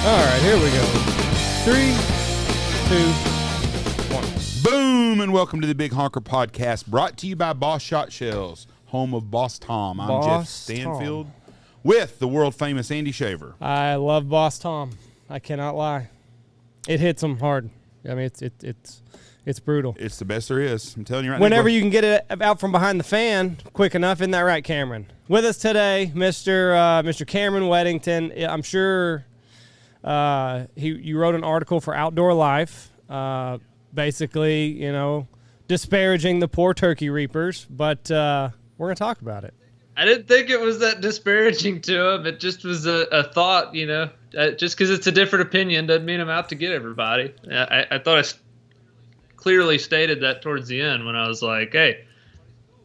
All right, here we go. 3, 2, 1. Boom, and welcome to the Big Honker Podcast, brought to you by Boss Shot Shells, home of Boss Tom. I'm Jeff Stanfield with the world-famous Andy Shaver. I love Boss Tom. I cannot lie. It hits him hard. I mean, it's brutal. It's the best there is. I'm telling you right now. Whenever you can get it out from behind the fan quick enough, isn't that right, Cameron? With us today, Mr. Cameron Weddington. I'm sure you wrote an article for Outdoor Life, basically, disparaging the poor turkey reapers, but we're going to talk about it. I didn't think it was that disparaging to them. It just was a thought, just because it's a different opinion doesn't mean I'm out to get everybody. I thought I clearly stated that towards the end when I was like, hey,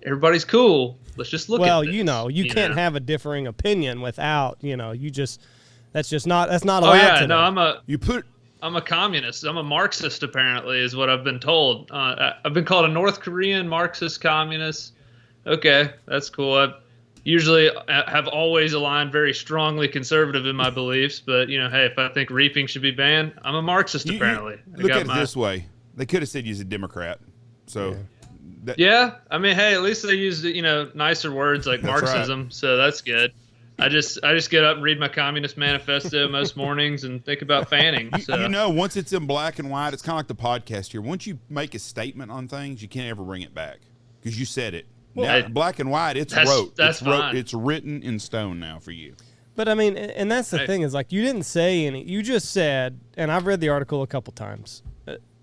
everybody's cool. Let's just look at this. Well, you can't have a differing opinion without, that's not allowed. Oh yeah, no, I'm a communist. I'm a Marxist, apparently, is what I've been told. I've been called a North Korean Marxist communist. Okay, that's cool. I usually have always aligned very strongly conservative in my beliefs, but hey, if I think reaping should be banned, I'm a Marxist, apparently. Look at it this way: they could have said you're a Democrat. So. Yeah. I mean, hey, at least they used nicer words like Marxism, right. So that's good. I just get up and read my Communist Manifesto most mornings and think about fanning. So. Once it's in black and white, it's kind of like the podcast here. Once you make a statement on things, you can't ever bring it back because you said it. Now, black and white, it's wrote. It's written in stone now for you. But I mean, and that's the thing is like you didn't say any. You just said, and I've read the article a couple times.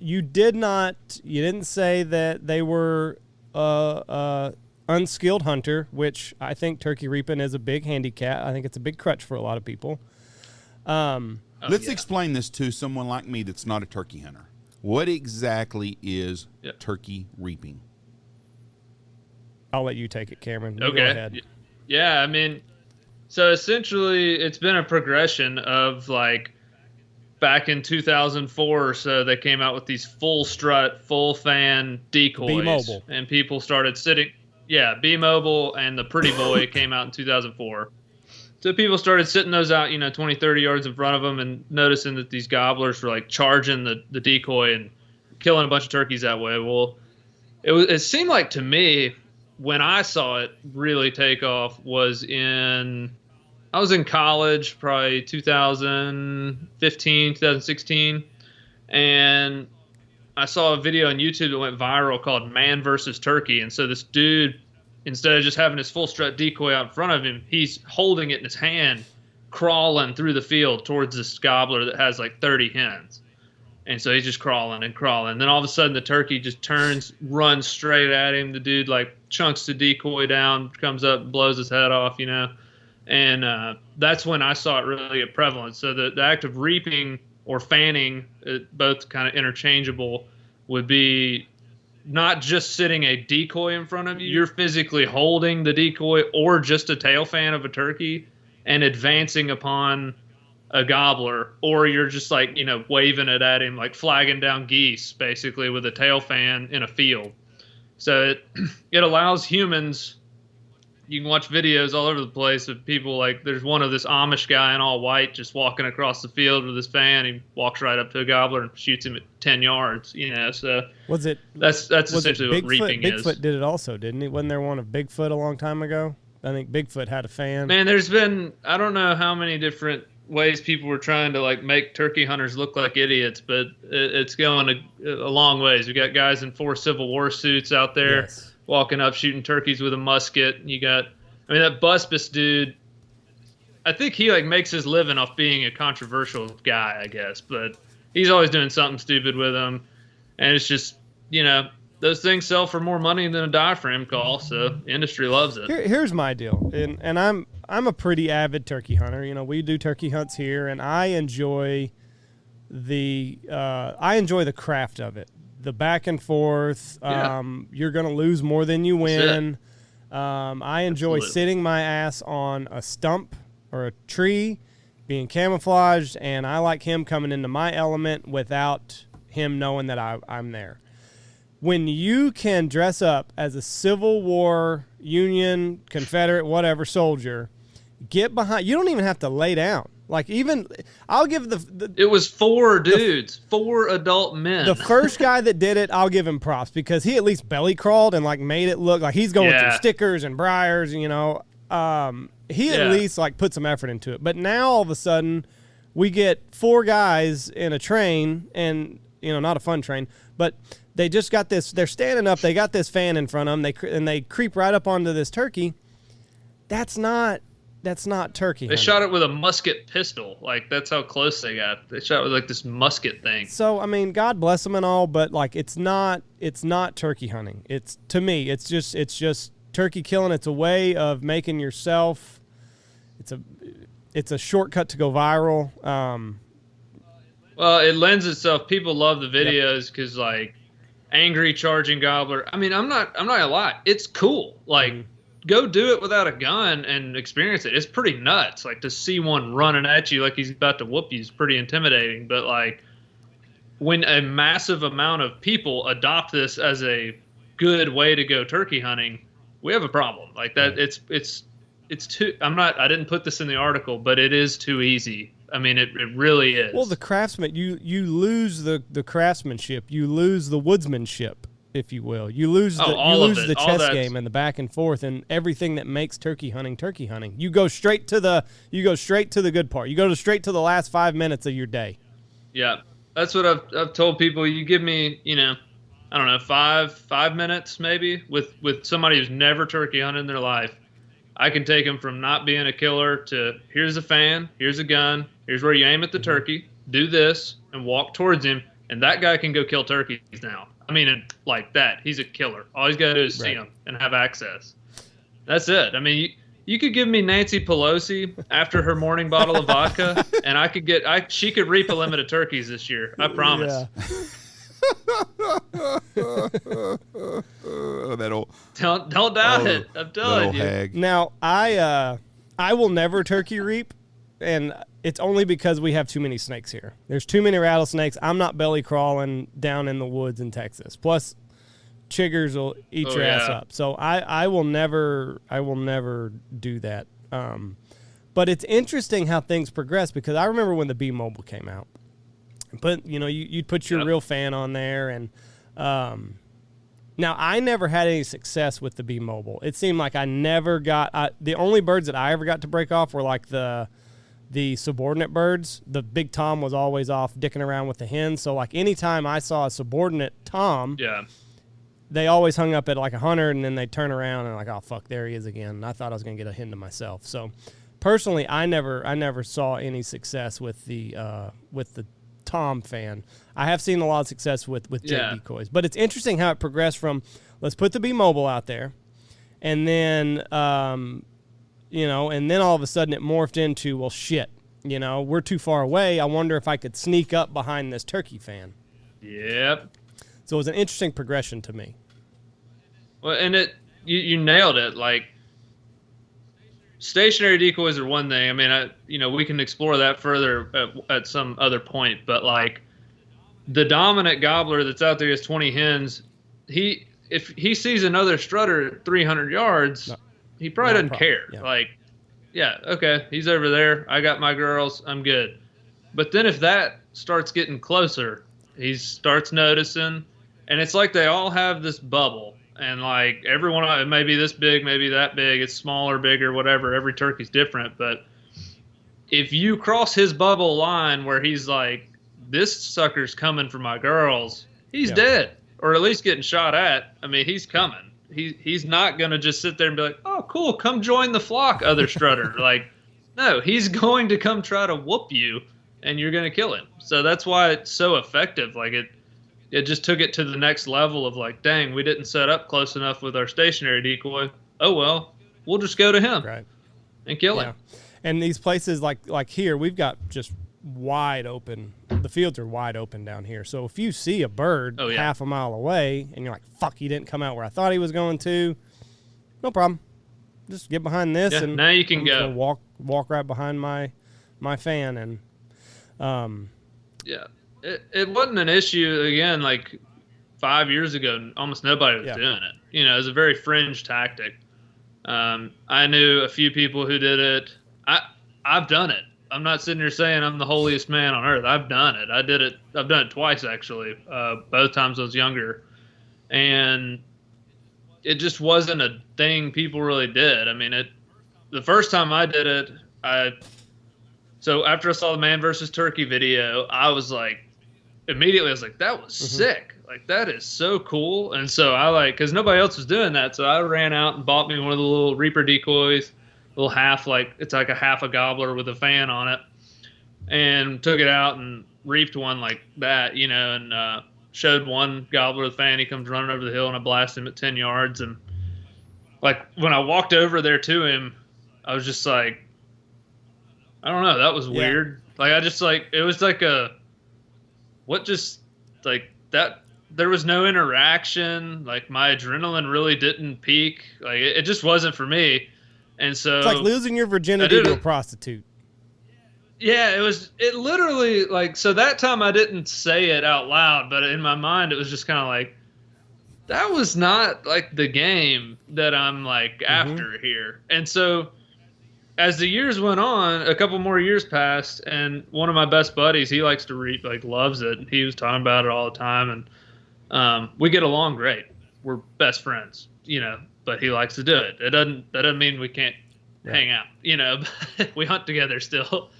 You didn't say that they were unskilled hunter, which I think turkey reaping is a big handicap. I think it's a big crutch for a lot of people. Let's explain this to someone like me that's not a turkey hunter. What exactly is turkey reaping? I'll let you take it, Cameron. You okay. Go ahead. Yeah, I mean, so essentially it's been a progression of like back in 2004 or so, they came out with these full strut, full fan decoys. B-Mobile. And people started sitting. Yeah, B-Mobile and the Pretty Boy came out in 2004. So people started sitting those out, 20, 30 yards in front of them and noticing that these gobblers were like charging the decoy and killing a bunch of turkeys that way. Well, it seemed like to me when I saw it really take off I was in college, probably 2015, 2016, and I saw a video on YouTube that went viral called Man versus Turkey. And so this dude, instead of just having his full strut decoy out in front of him, he's holding it in his hand, crawling through the field towards this gobbler that has like 30 hens. And so he's just crawling and crawling. Then all of a sudden the turkey just runs straight at him. The dude like chunks the decoy down, comes up, blows his head off, And that's when I saw it really get prevalent. So the act of reaping or fanning, both kind of interchangeable, would be not just sitting a decoy in front of you. You're physically holding the decoy or just a tail fan of a turkey and advancing upon a gobbler, or you're just like, waving it at him, like flagging down geese, basically, with a tail fan in a field. So it allows humans. You can watch videos all over the place of people like there's one of this Amish guy in all white just walking across the field with his fan. He walks right up to a gobbler and shoots him at 10 yards, So that's essentially what reaping is. Bigfoot did it also, didn't he? Wasn't there one of Bigfoot a long time ago? I think Bigfoot had a fan. Man, there's been, I don't know how many different ways people were trying to like make turkey hunters look like idiots, but it's going a long ways. We got guys in 4 Civil War suits out there. Yes. Walking up, shooting turkeys with a musket. That Busbus dude, I think he like makes his living off being a controversial guy, I guess. But he's always doing something stupid with them. And it's just, those things sell for more money than a diaphragm call, so industry loves it. Here's my deal, and I'm a pretty avid turkey hunter. You know, we do turkey hunts here, and I enjoy the craft of it, the back and forth. Yeah. You're gonna lose more than you win. I enjoy sitting my ass on a stump or a tree, being camouflaged, and I like him coming into my element without him knowing that I'm there. When you can dress up as a Civil War, Union, Confederate, whatever soldier, get behind. You don't even have to lay down. Like, even I'll give the it was 4 dudes, 4 adult men. The first guy that did it, I'll give him props because he at least belly crawled and like made it look like he's going through stickers and briars. You know, he at least like put some effort into it. But now all of a sudden, we get 4 guys in a train, and you know, not a fun train, but they just got this. They're standing up. They got this fan in front of them. They creep right up onto this turkey. That's not turkey hunting. They shot it with a musket pistol. Like, that's how close they got. They shot it with like this musket thing. So I mean, God bless them and all, but like, it's not turkey hunting. To me, it's just turkey killing. It's a way of making yourself. It's a shortcut to go viral. Well, it lends itself. People love the videos because like angry charging gobbler. I mean, I'm not gonna lie. It's cool. Like, go do it without a gun and experience it. It's pretty nuts. Like, to see one running at you like he's about to whoop you is pretty intimidating. But like, when a massive amount of people adopt this as a good way to go turkey hunting, we have a problem. Like that, it's too. I didn't put this in the article, but it is too easy. I mean, it really is. Well, the craftsman, you lose the craftsmanship, you lose the woodsmanship, if you will. You lose the chess game and the back and forth and everything that makes turkey hunting. You go straight to the good part. You go straight to the last 5 minutes of your day. Yeah, that's what I've told people. You give me, I don't know, five minutes maybe with somebody who's never turkey hunted in their life. I can take them from not being a killer to here's a fan, here's a gun, here's where you aim at the turkey, do this, and walk towards him, and that guy can go kill turkeys now. I mean, like that. He's a killer. All he's got to do is see him and have access. That's it. I mean, you could give me Nancy Pelosi after her morning bottle of vodka, and she could reap a limit of turkeys this year. I promise. Yeah. Don't doubt it. I'm telling you. Hag. Now, I will never turkey reap, and it's only because we have too many snakes here. There's too many rattlesnakes. I'm not belly crawling down in the woods in Texas. Plus, chiggers will eat your ass up. So I will never do that. But it's interesting how things progress, because I remember when the B Mobile came out. But you'd put your real fan on there, and now I never had any success with the B Mobile. It seemed like I never got the only birds that I ever got to break off were like the subordinate birds. The big tom was always off dicking around with the hens. So like anytime I saw a subordinate tom, they always hung up at like 100, and then they turn around and like, oh fuck, there he is again. And I thought I was gonna get a hen to myself. So personally, I never saw any success with the tom fan. I have seen a lot of success with jet decoys, but it's interesting how it progressed from let's put the B Mobile out there, and then and then all of a sudden it morphed into, well shit, we're too far away. I wonder if I could sneak up behind this turkey fan. Yep. So it was an interesting progression to me. Well, and you nailed it. Like, stationary decoys are one thing. I mean, we can explore that further at some other point. But like, the dominant gobbler that's out there has 20 hens. If he sees another strutter at 300 yards, he probably doesn't care. Yeah. Like, yeah, okay, he's over there. I got my girls. I'm good. But then if that starts getting closer, he starts noticing, and it's like they all have this bubble. And like everyone, it may be this big, maybe that big. It's smaller, bigger, whatever. Every turkey's different. But if you cross his bubble line where he's like, this sucker's coming for my girls, he's dead, or at least getting shot at. I mean, he's coming. He's not going to just sit there and be like, oh, cool, come join the flock, other strutter. Like, no, he's going to come try to whoop you, and you're going to kill him. So that's why it's so effective. Like, it just took it to the next level of like, dang, we didn't set up close enough with our stationary decoy. Oh, well, we'll just go to him and kill him. And these places like here, we've got just wide open. The fields are wide open down here. So if you see a bird half a mile away and you're like, fuck, he didn't come out where I thought he was going to, no problem. Just get behind this and now you can go walk right behind my fan. And it wasn't an issue again. Like 5 years ago, almost nobody was doing it. You know, it was a very fringe tactic. I knew a few people who did it. I've done it. I'm not sitting here saying I'm the holiest man on earth. I've done it. I did it. I've done it twice actually. Both times I was younger, and it just wasn't a thing people really did. I mean, the first time I did it, so after I saw the man versus turkey video, I was like, immediately I was like, that was sick. Like, that is so cool. And so I because nobody else was doing that. So I ran out and bought me one of the little Reaper decoys, little it's like a half a gobbler with a fan on it, and took it out and reaped one like that, you know, and showed one gobbler with a fan. He comes running over the hill and I blast him at 10 yards. And like when I walked over there to him, I was just like, I don't know, that was weird. Like I just like, it was like that. There was no interaction. Like my adrenaline really didn't peak. Like it just wasn't for me. And so it's like losing your virginity to a prostitute. Yeah, it literally like, so that time I didn't say it out loud, but in my mind, it was just kind of like, that was not like the game that I'm like after here. And so as the years went on, a couple more years passed, and one of my best buddies, he likes to reap, like loves it. He was talking about it all the time, and we get along great. We're best friends, you know, but he likes to do it. That doesn't mean we can't hang out, you know. We hunt together still.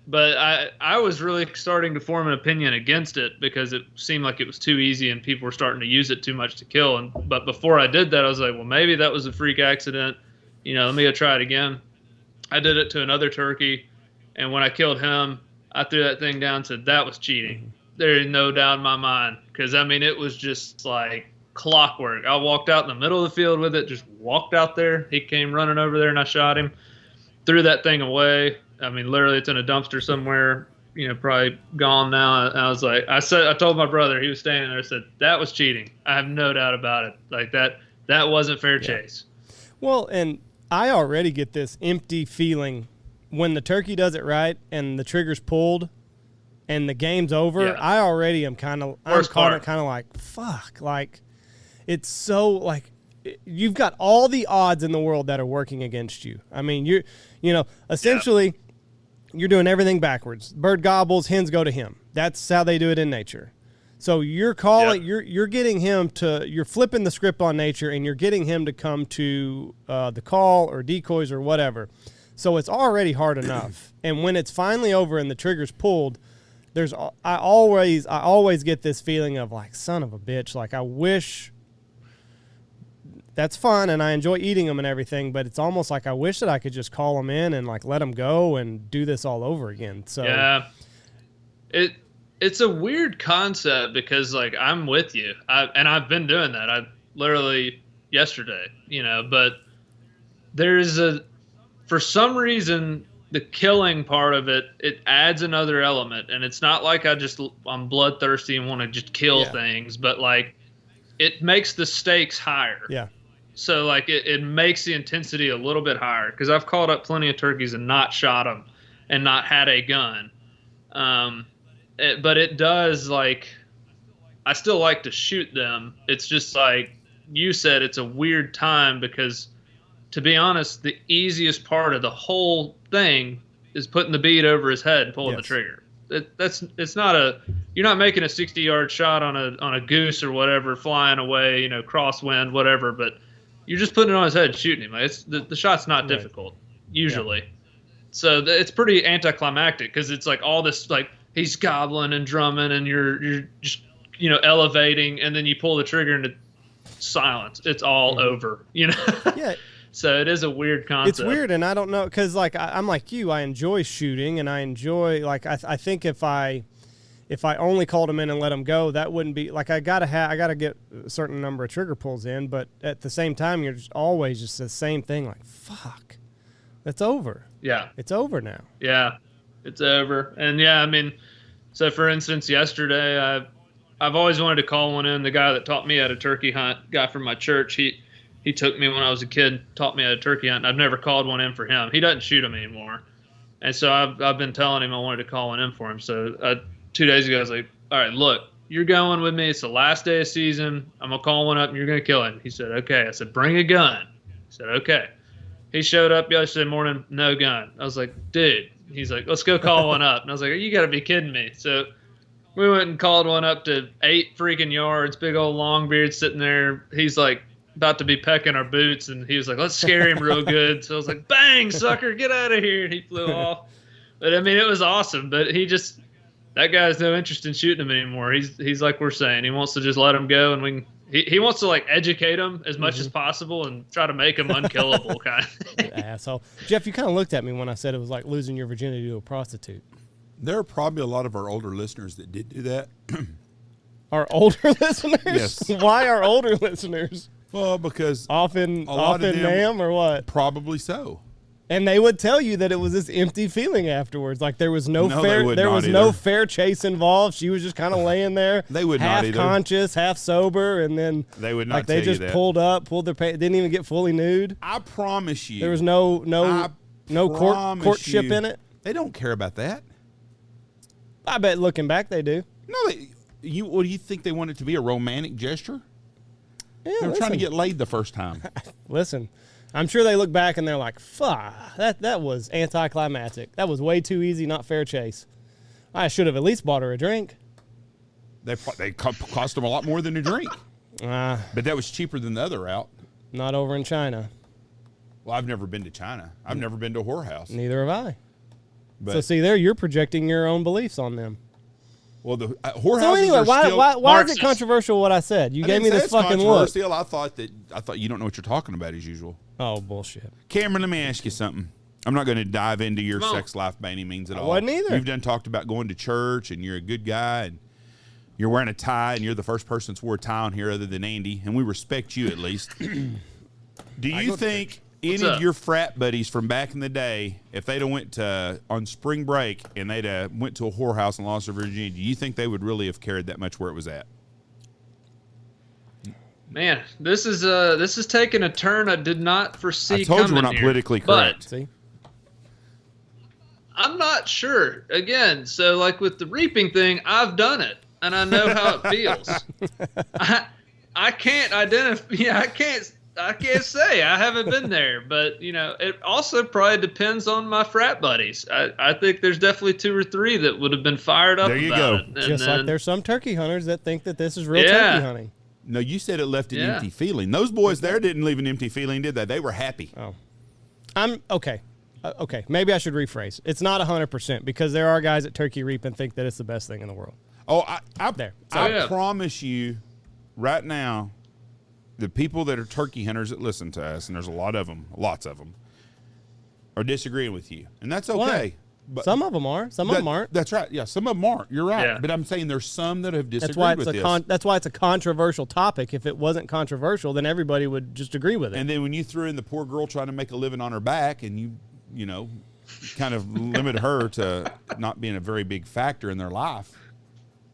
But I was really starting to form an opinion against it because it seemed like it was too easy and people were starting to use it too much to kill. But before I did that, I was like, well, maybe that was a freak accident. You know, let me go try it again. I did it to another turkey, and when I killed him, I threw that thing down and said, that was cheating. There is no doubt in my mind, because, I mean, it was just like clockwork. I walked out in the middle of the field with it, just walked out there. He came running over there, and I shot him, threw that thing away. I mean, literally, it's in a dumpster somewhere, you know, probably gone now. I was like, I told my brother, he was standing there, I said, that was cheating. I have no doubt about it. Like that wasn't fair chase. Well, and I already get this empty feeling when the turkey does it right and the trigger's pulled and the game's over. Yeah. I already am kind of like, fuck, like it's so like you've got all the odds in the world that are working against you. I mean, you know, essentially you're doing everything backwards. Bird gobbles, hens go to him. That's how they do it in nature. So you're calling, you're getting him to, you're flipping the script on nature, and you're getting him to come to the call or decoys or whatever. So it's already hard enough. And when it's finally over and the trigger's pulled, I always get this feeling of like, son of a bitch. Like I wish, that's fun and I enjoy eating them and everything, but it's almost like I wish that I could just call them in and like let them go and do this all over again. So yeah, It's a weird concept because, like, I'm with you. I've been doing that. I literally yesterday, you know, but for some reason, the killing part of it adds another element. And it's not like I'm bloodthirsty and want to just kill things, but, like, it makes the stakes higher. Yeah. So, like, it makes the intensity a little bit higher because I've called up plenty of turkeys and not shot them and not had a gun. But it does, like, I still like to shoot them. It's just like you said, it's a weird time because, to be honest, the easiest part of the whole thing is putting the bead over his head and pulling the trigger. You're not making a 60-yard shot on a goose or whatever, flying away, you know, crosswind, whatever, but you're just putting it on his head and shooting him. Like the shot's not difficult, usually. Yeah. So it's pretty anticlimactic because it's like all this, like, he's gobbling and drumming and you're just, you know, elevating, and then you pull the trigger into silence. It's all over, you know? Yeah. So it is a weird concept. It's weird, and I don't know, because, like, I'm like you. I enjoy shooting, and I enjoy, like, I think if I if I only called them in and let them go, that wouldn't be like I gotta get a certain number of trigger pulls in, but at the same time, you're just always just the same thing. Like, fuck, it's over. Yeah, it's over now. Yeah, it's over. And yeah, I mean, so for instance, yesterday, I've always wanted to call one in. The guy that taught me how to turkey hunt, guy from my church, he took me when I was a kid, taught me how to turkey hunt. And I've never called one in for him. He doesn't shoot them anymore. And so I've been telling him I wanted to call one in for him. So 2 days ago, I was like, all right, look, you're going with me. It's the last day of season. I'm going to call one up and you're going to kill it. He said, okay. I said, bring a gun. He said, okay. He showed up yesterday morning, no gun. I was like, dude. He's like, let's go call one up. And I was like, you got to be kidding me. So we went and called one up to 8 freaking yards, big old Longbeard sitting there. He's like about to be pecking our boots, and he was like, let's scare him real good. So I was like, bang, sucker, get out of here. And he flew off. But, I mean, it was awesome. But that guy has no interest in shooting him anymore. He's like we're saying. He wants to just let him go, and he wants to, like, educate him as much as possible and try to make him unkillable, kind of. Asshole. Jeff, you kind of looked at me when I said it was like losing your virginity to a prostitute. There are probably a lot of our older listeners that did do that. Our older listeners? Yes. Why our older listeners? Well, because often ma'am, or what? Probably so. And they would tell you that it was this empty feeling afterwards, like there was no fair chase involved. She was just kind of laying there, they would half not either. Conscious, half sober, and then they would not. Like they just pulled their pants, didn't even get fully nude. I promise you, there was no courtship in it. They don't care about that. I bet looking back they do. No, what do you think they want it to be, a romantic gesture? Yeah, they're trying to get laid the first time. Listen, I'm sure they look back and they're like, fuck, that was anticlimactic. That was way too easy, not fair chase. I should have at least bought her a drink. They cost them a lot more than a drink. But that was cheaper than the other route. Not over in China. Well, I've never been to China. I've never been to a whorehouse. Neither have I. But, so see there, you're projecting your own beliefs on them. Well, the whorehouses so anyway, are still why is it controversial what I said? You gave me this fucking look. I thought you don't know what you're talking about as usual. Oh, bullshit. Cameron, let me ask you something. I'm not going to dive into your sex life by any means at all. I wasn't either. You've done talked about going to church, and you're a good guy, and you're wearing a tie, and you're the first person that's wore a tie on here other than Andy, and we respect you at least. Do you think any of your frat buddies from back in the day, if they'd have went on spring break and they'd went to a whorehouse and lost their virginity, do you think they would really have cared that much where it was at? Man, this is taking a turn I did not foresee. I told you we're not here, politically correct. See? I'm not sure. Again, so like with the reaping thing, I've done it and I know how it feels. I can't identify. Yeah, I can't say I haven't been there, but it also probably depends on my frat buddies. I think there's definitely 2 or 3 that would have been fired up. There you about go. It. Just like there's some turkey hunters that think that this is real turkey hunting. No, you said it left an empty feeling. Those boys there didn't leave an empty feeling, did they? They were happy. Oh, I'm okay. Okay, maybe I should rephrase. It's not 100% because there are guys at turkey reap and think that it's the best thing in the world. Oh, I promise you, right now, the people that are turkey hunters that listen to us, and there's a lot of them, lots of them, are disagreeing with you, and that's okay. Why? But some of them are. Some of them aren't. That's right. Yeah, some of them aren't. You're right. Yeah. But I'm saying there's some that have disagreed with this. That's why it's a controversial topic. If it wasn't controversial, then everybody would just agree with it. And then when you threw in the poor girl trying to make a living on her back, and you know, kind of limit her to not being a very big factor in their life.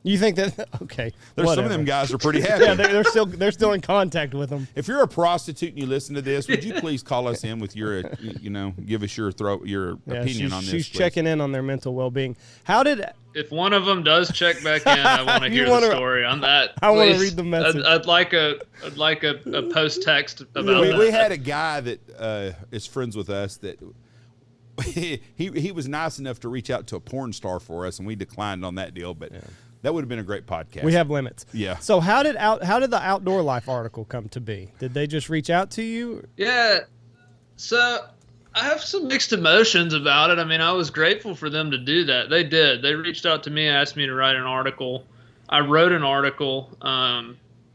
You think that okay? There's some of them guys are pretty happy. Yeah, they're still in contact with them. If you're a prostitute and you listen to this, would you please call us in with your, give us your opinion on this? She's checking in on their mental well-being. If one of them does check back in, I want to hear the story on that. I want to read the message. I'd like a post text about that. We had a guy that is friends with us that he was nice enough to reach out to a porn star for us, and we declined on that deal, but. Yeah. That would have been a great podcast. We have limits. Yeah. So how did the Outdoor Life article come to be? Did they just reach out to you? Yeah. So I have some mixed emotions about it. I mean, I was grateful for them to do that. They did. They reached out to me, asked me to write an article. I wrote an article.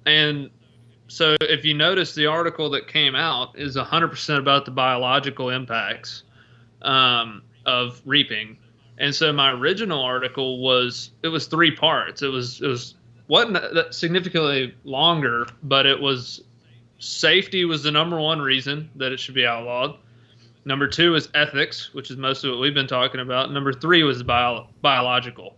And so if you notice, the article that came out is 100% about the biological impacts of reaping. And so my original article was 3 parts. It wasn't that significantly longer, but it was safety was the number one reason that it should be outlawed. Number 2 is ethics, which is most of what we've been talking about. Number 3 was biological.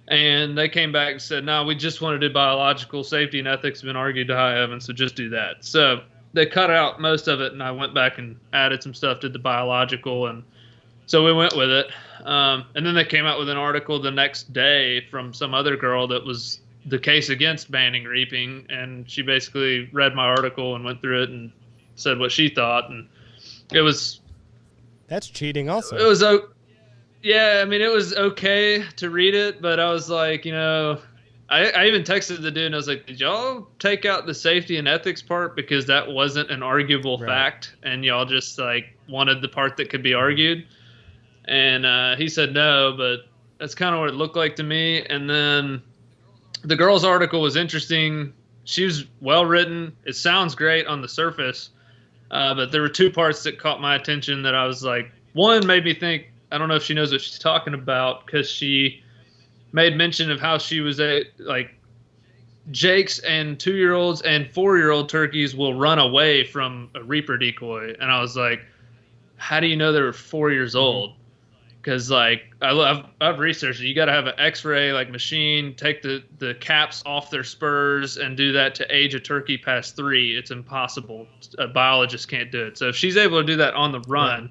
And they came back and said, no, we just want to do biological. Safety and ethics have been argued to high heaven, so just do that. So they cut out most of it, and I went back and added some stuff to the biological, and so we went with it. And then they came out with an article the next day from some other girl that was the case against banning reaping, and she basically read my article and went through it and said what she thought, and it was... That's cheating also. It was... Yeah, I mean, it was okay to read it, but I was like, I even texted the dude and I was like, did y'all take out the safety and ethics part because that wasn't an arguable fact and y'all just like wanted the part that could be argued? And he said no, but that's kind of what it looked like to me. And then the girl's article was interesting. She was well written. It sounds great on the surface, but there were 2 parts that caught my attention that I was like, one made me think, I don't know if she knows what she's talking about, because she made mention of how she was Jakes and 2-year-olds and 4-year-old turkeys will run away from a reaper decoy. And I was like, how do you know they were 4 years old? Because I've researched it. You got to have an X-ray machine, take the caps off their spurs, and do that to age a turkey past 3. It's impossible. A biologist can't do it. So if she's able to do that on the run,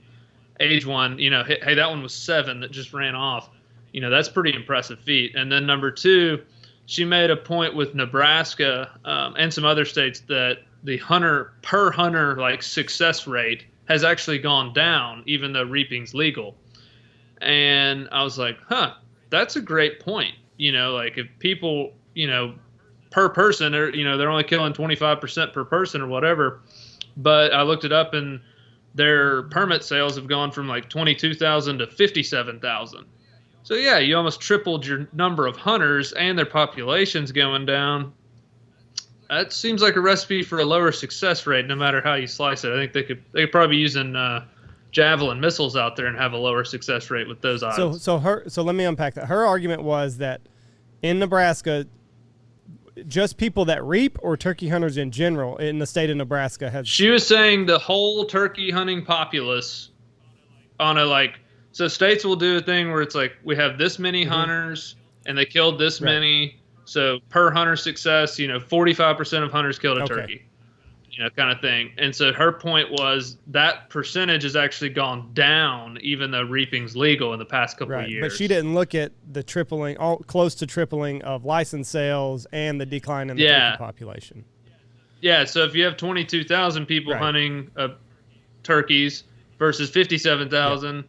age 1, hey, that one was 7 that just ran off. That's pretty impressive feat. And then number 2, she made a point with Nebraska and some other states that the per hunter success rate has actually gone down, even though reaping's legal. And I was like, that's a great point. If people, per person, they're only killing 25% per person or whatever. But I looked it up and their permit sales have gone from 22,000 to 57,000. So yeah, you almost tripled your number of hunters and their population's going down. That seems like a recipe for a lower success rate, no matter how you slice it. I think they could probably be using javelin missiles out there and have a lower success rate with those odds. So let me unpack that. Her argument was that in Nebraska, just people that reap or turkey hunters in general in the state of Nebraska have... She was saying the whole turkey hunting populace on so states will do a thing where it's we have this many hunters and they killed this many. So per hunter success, 45% of hunters killed a turkey, kind of thing. And so her point was that percentage has actually gone down, even though reaping's legal in the past couple of years. But she didn't look at the tripling, close to tripling of license sales and the decline in the turkey population. Yeah, so if you have 22,000 people hunting turkeys versus 57,000,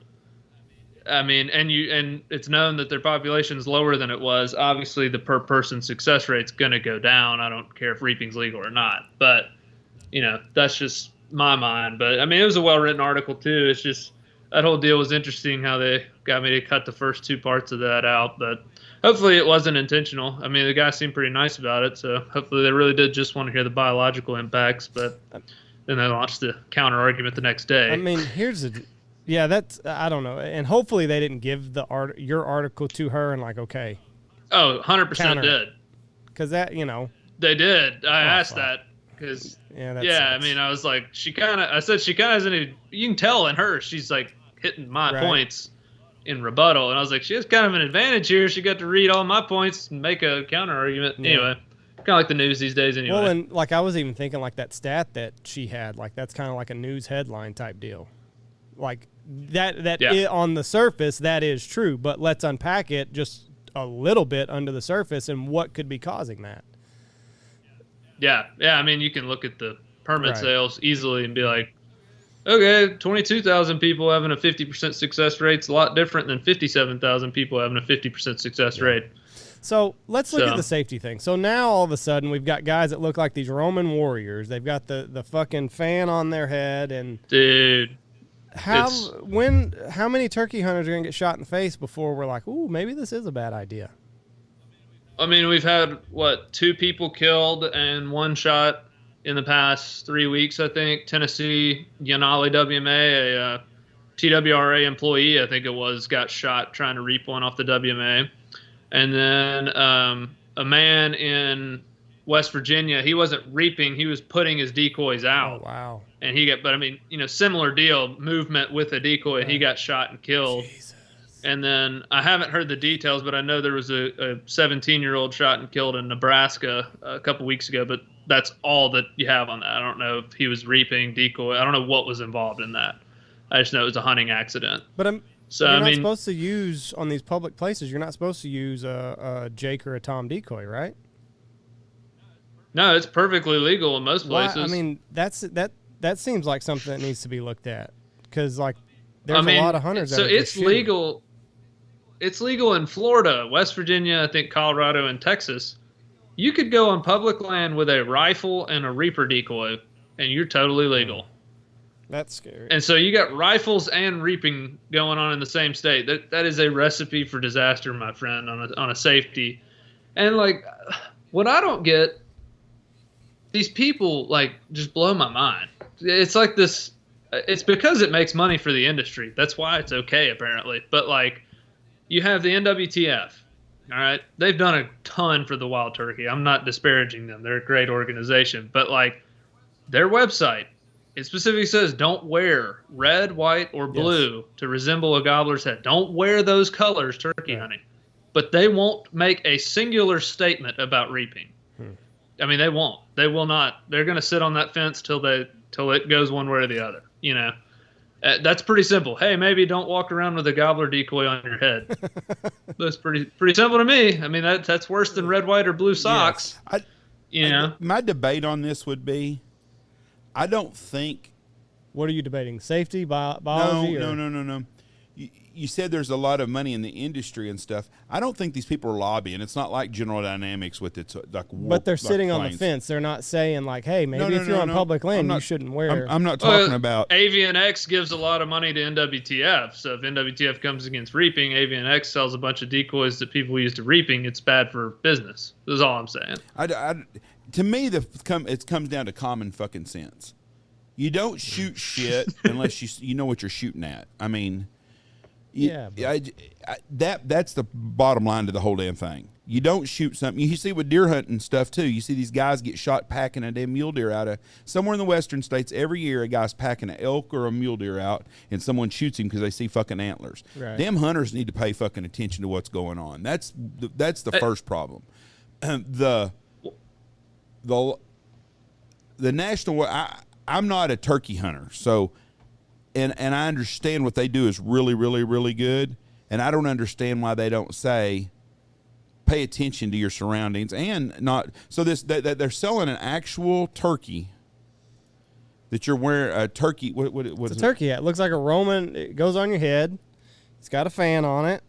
I mean, and it's known that their population is lower than it was. Obviously, the per person success rate's going to go down. I don't care if reaping's legal or not, but that's just my mind. But I mean, it was a well-written article too. It's just that whole deal was interesting how they got me to cut the first 2 parts of that out. But hopefully, it wasn't intentional. I mean, the guy seemed pretty nice about it, so hopefully, they really did just want to hear the biological impacts. But then they launched the counter argument the next day. I mean, yeah, that's, I don't know. And hopefully they didn't give your article to her and okay. Oh, 100% did. Because that, They did. I asked that because, I mean, I was like, I said she kind of has any, you can tell in her, she's hitting my points in rebuttal. And I was like, she has kind of an advantage here. She got to read all my points and make a counter argument. Yeah. Anyway, kind of like the news these days anyway. Well, and I was even thinking that stat that she had, that's kind of like a news headline type deal. On the surface, that is true, but let's unpack it just a little bit under the surface and what could be causing that. Yeah. I mean, you can look at the permit sales easily and be like, okay, 22,000 people having a 50% success rate is a lot different than 57,000 people having a 50% success rate. So let's look at the safety thing. So now all of a sudden we've got guys that look like these Roman warriors. They've got the fucking fan on their head and dude. How many turkey hunters are going to get shot in the face before we're like, ooh, maybe this is a bad idea? I mean, we've had, 2 people killed and 1 shot in the past 3 weeks, I think. Tennessee, Yanali WMA, a TWRA employee, I think it was, got shot trying to reap one off the WMA. And then a man in West Virginia, he wasn't reaping, he was putting his decoys out. Oh, wow. And he got, but I mean, similar deal, movement with a decoy, and he got shot and killed. Jesus. And then I haven't heard the details, but I know there was a 17-year-old shot and killed in Nebraska a couple weeks ago, but that's all that you have on that. I don't know if he was reaping, decoy. I don't know what was involved in that. I just know it was a hunting accident. But you're not supposed to use, on these public places, you're not supposed to use a Jake or a Tom decoy, right? No, it's perfectly legal in most places. I mean, that seems like something that needs to be looked at, because like there's a lot of hunters. So it's legal. It's legal in Florida, West Virginia, I think Colorado, and Texas. You could go on public land with a rifle and a reaper decoy, and you're totally legal. That's scary. And so you got rifles and reaping going on in the same state. That is a recipe for disaster, my friend, on a safety. And like, what I don't get, these people like just blow my mind. It's like this. It's because it makes money for the industry. That's why it's okay, apparently. But like, you have the NWTF. All right, they've done a ton for the wild turkey. I'm not disparaging them. They're a great organization. But like, their website, it specifically says don't wear red, white, or blue to resemble a gobbler's head. Don't wear those colors turkey hunting. But they won't make a singular statement about reaping. I mean, they won't. They will not. They're going to sit on that fence till it goes one way or the other. That's pretty simple. Hey, maybe don't walk around with a gobbler decoy on your head. That's pretty simple to me. I mean, that's worse than red, white, or blue socks. Yes. My debate on this would be, I don't think. What are you debating? Safety, biology? No. You said there's a lot of money in the industry and stuff. I don't think these people are lobbying. It's not like General Dynamics with its like. But they're sitting on the fence. They're not saying like, "Hey, maybe if you're on public land, you shouldn't wear." I'm not talking about. AVNX gives a lot of money to NWTF. So if NWTF comes against reaping, AVNX sells a bunch of decoys that people use to reaping. It's bad for business. That's all I'm saying. To me, it comes down to common fucking sense. You don't shoot shit unless you know what you're shooting at. I mean. That's the bottom line to the whole damn thing. You don't shoot something. You see with deer hunting stuff too. You see these guys get shot packing a damn mule deer out of somewhere in the western states. Every year, a guy's packing an elk or a mule deer out, and someone shoots him because they see fucking antlers. Right. Damn hunters need to pay fucking attention to what's going on. That's the first problem. The national. I'm not a turkey hunter, so. And I understand what they do is really, really, really good. And I don't understand why they don't say, pay attention to your surroundings and not. So that they're selling an actual turkey that you're wearing a turkey. What's it's a turkey hat. It looks like a Roman. It goes on your head. It's got a fan on it.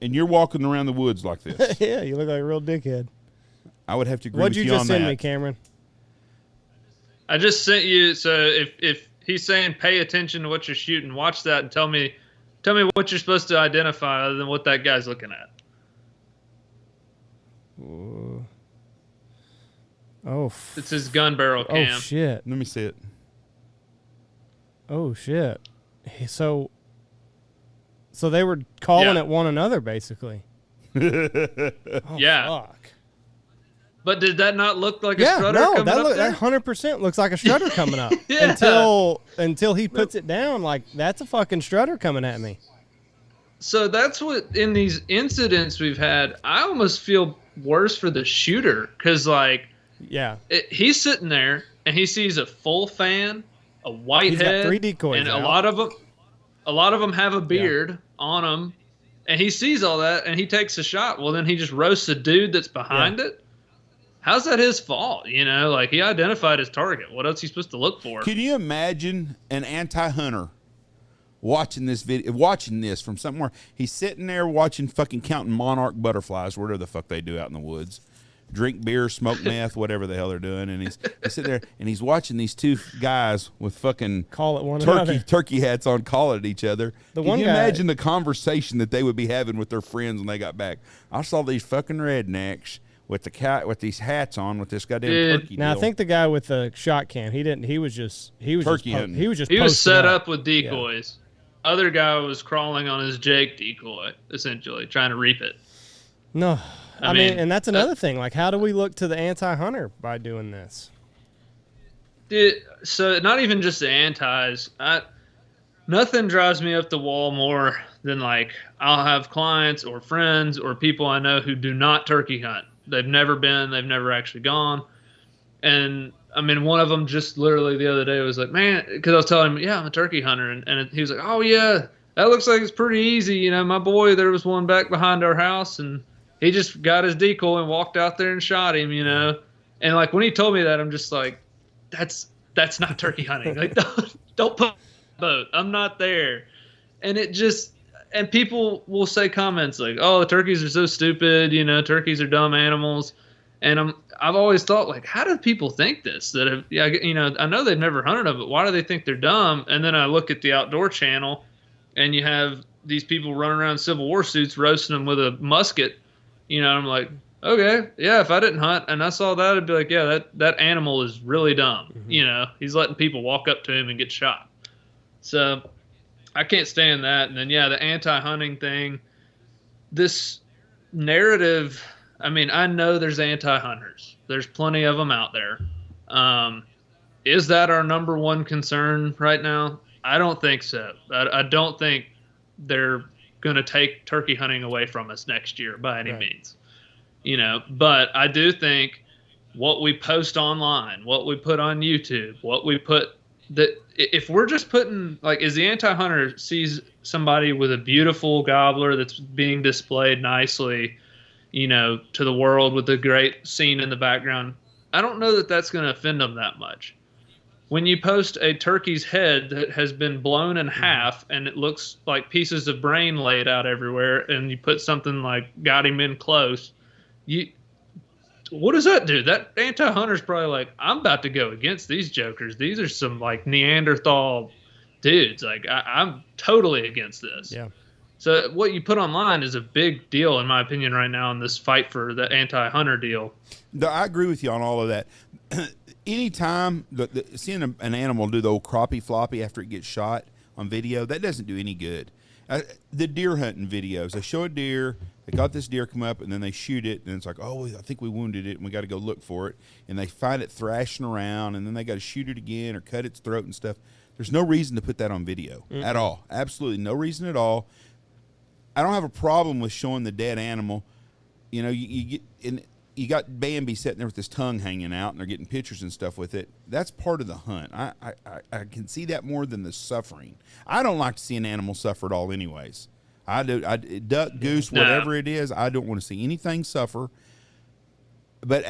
And you're walking around the woods like this. Yeah, you look like a real dickhead. I would have to agree with you on that. What'd you just send me, Cameron? I just sent you. So if he's saying pay attention to what you're shooting, watch that and tell me what you're supposed to identify other than what that guy's looking at. It's his gun barrel cam. Oh shit! Let me see it. Oh shit! So they were calling at one another basically. Yeah. Fuck. But did that not look like a strutter coming up there? That 100% looks like a strutter coming up. Yeah. Until he puts it down, like that's a fucking strutter coming at me. So that's what, in these incidents we've had, I almost feel worse for the shooter because, like, he's sitting there and he sees a full fan, a white head, got 3 decoys and out. a lot of them have a beard on them, and he sees all that and he takes a shot. Well, then he just roasts the dude that's behind it. How's that his fault? Like he identified his target. What else is he supposed to look for? Can you imagine an anti-hunter watching this from somewhere? He's sitting there counting monarch butterflies, whatever the fuck they do out in the woods. Drink beer, smoke meth, whatever the hell they're doing. And he's sitting there and he's watching these 2 guys with fucking turkey hats on call at each other. Can you imagine the conversation that they would be having with their friends when they got back? I saw these fucking rednecks with these hats on with this goddamn turkey now deal. I think the guy with the shot cam, he was turkey hunting. He was set up with decoys. other guy was crawling on his Jake decoy, essentially trying to reap it. No, I mean, and that's another thing. Like, how do we look to the anti-hunter by doing this? So not even just the antis. Nothing drives me up the wall more than, like, I'll have clients or friends or people I know who do not turkey hunt. They've never been. They've never actually gone. And, I mean, one of them just literally the other day was like, man, because I was telling him, yeah, I'm a turkey hunter. And he was like, oh, yeah, that looks like it's pretty easy. You know, my boy, there was one back behind our house, and he just got his decoy and walked out there and shot him, you know. And, like, when he told me that, I'm just like, that's not turkey hunting. Like, don't put boat. I'm not there. And it just, and people will say comments like, oh, turkeys are so stupid, you know, turkeys are dumb animals. And I've always thought, like, how do people think this? That have, yeah, you know, I know they've never hunted them, but why do they think they're dumb? And then I look at the Outdoor Channel, and you have these people running around in Civil War suits roasting them with a musket. You know, I'm like, okay, yeah, if I didn't hunt and I saw that, I'd be like, yeah, that animal is really dumb. Mm-hmm. You know, he's letting people walk up to him and get shot. So I can't stand that. And then, yeah, the anti-hunting thing, this narrative, I mean, I know there's anti-hunters. There's plenty of them out there. Is that our number one concern right now? I don't think so. I don't think they're going to take turkey hunting away from us next year by any means. You know, but I do think what we post online, what we put on YouTube, what we put, that if we're just putting, like, as the anti-hunter sees somebody with a beautiful gobbler that's being displayed nicely, you know, to the world with a great scene in the background, I don't know that that's going to offend them that much. When you post a turkey's head that has been blown in half and it looks like pieces of brain laid out everywhere, and you put something like got him in close, what does that do? That anti-hunter's probably like, I'm about to go against these jokers. These are some, like, Neanderthal dudes. Like, I'm totally against this. Yeah. So what you put online is a big deal, in my opinion, right now in this fight for the anti-hunter deal. No, I agree with you on all of that. Anytime seeing an animal do the old crappie floppy after it gets shot on video, that doesn't do any good. The deer hunting videos, they show a deer, they got this deer come up, and then they shoot it, and it's like, oh, I think we wounded it, and we got to go look for it. And they find it thrashing around, and then they got to shoot it again or cut its throat and stuff. There's no reason to put that on video at all. Absolutely no reason at all. I don't have a problem with showing the dead animal. You know, you got Bambi sitting there with his tongue hanging out, and they're getting pictures and stuff with it. That's part of the hunt. I can see that more than the suffering. I don't like to see an animal suffer at all anyways. I do. Duck, goose, whatever it is, I don't want to see anything suffer. But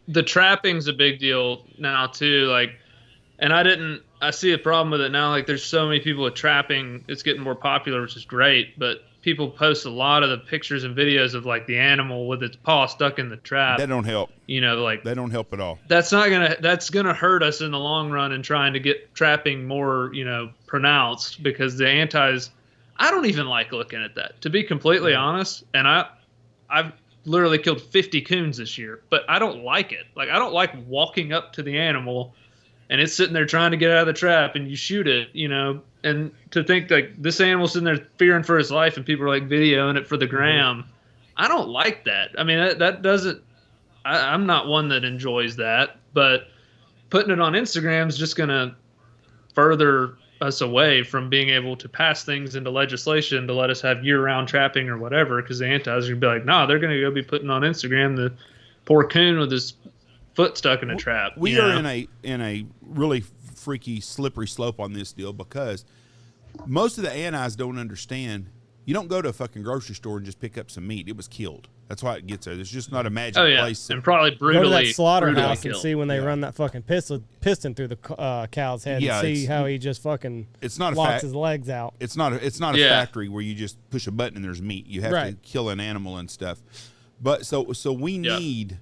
the trapping's a big deal now too. Like, and I see a problem with it now. Like, there's so many people with trapping. It's getting more popular, which is great. But people post a lot of the pictures and videos of, like, the animal with its paw stuck in the trap. That don't help. You know, like, they don't help at all. That's gonna hurt us in the long run in trying to get trapping more, you know, pronounced, because the antis, I don't even like looking at that, to be completely honest. And I've literally killed 50 coons this year, but I don't like it. Like, I don't like walking up to the animal and it's sitting there trying to get out of the trap and you shoot it, you know, and to think, like, this animal's sitting there fearing for his life and people are, like, videoing it for the gram. I don't like that. I mean, that doesn't, I'm not one that enjoys that, but putting it on Instagram is just going to further us away from being able to pass things into legislation to let us have year-round trapping or whatever, because the antis are going to be like, no, they're going to go be putting on Instagram the poor coon with his foot stuck in a trap. We are in a really freaky slippery slope on this deal, because most of the antis don't understand. You don't go to a fucking grocery store and just pick up some meat. It was killed. That's why it gets there. There's just not a magic place. And probably brutally. Go to that slaughterhouse and see when they run that fucking piston through the cow's head and see how he just fucking locks his legs out. It's not a factory where you just push a button and there's meat. You have to kill an animal and stuff. But so we need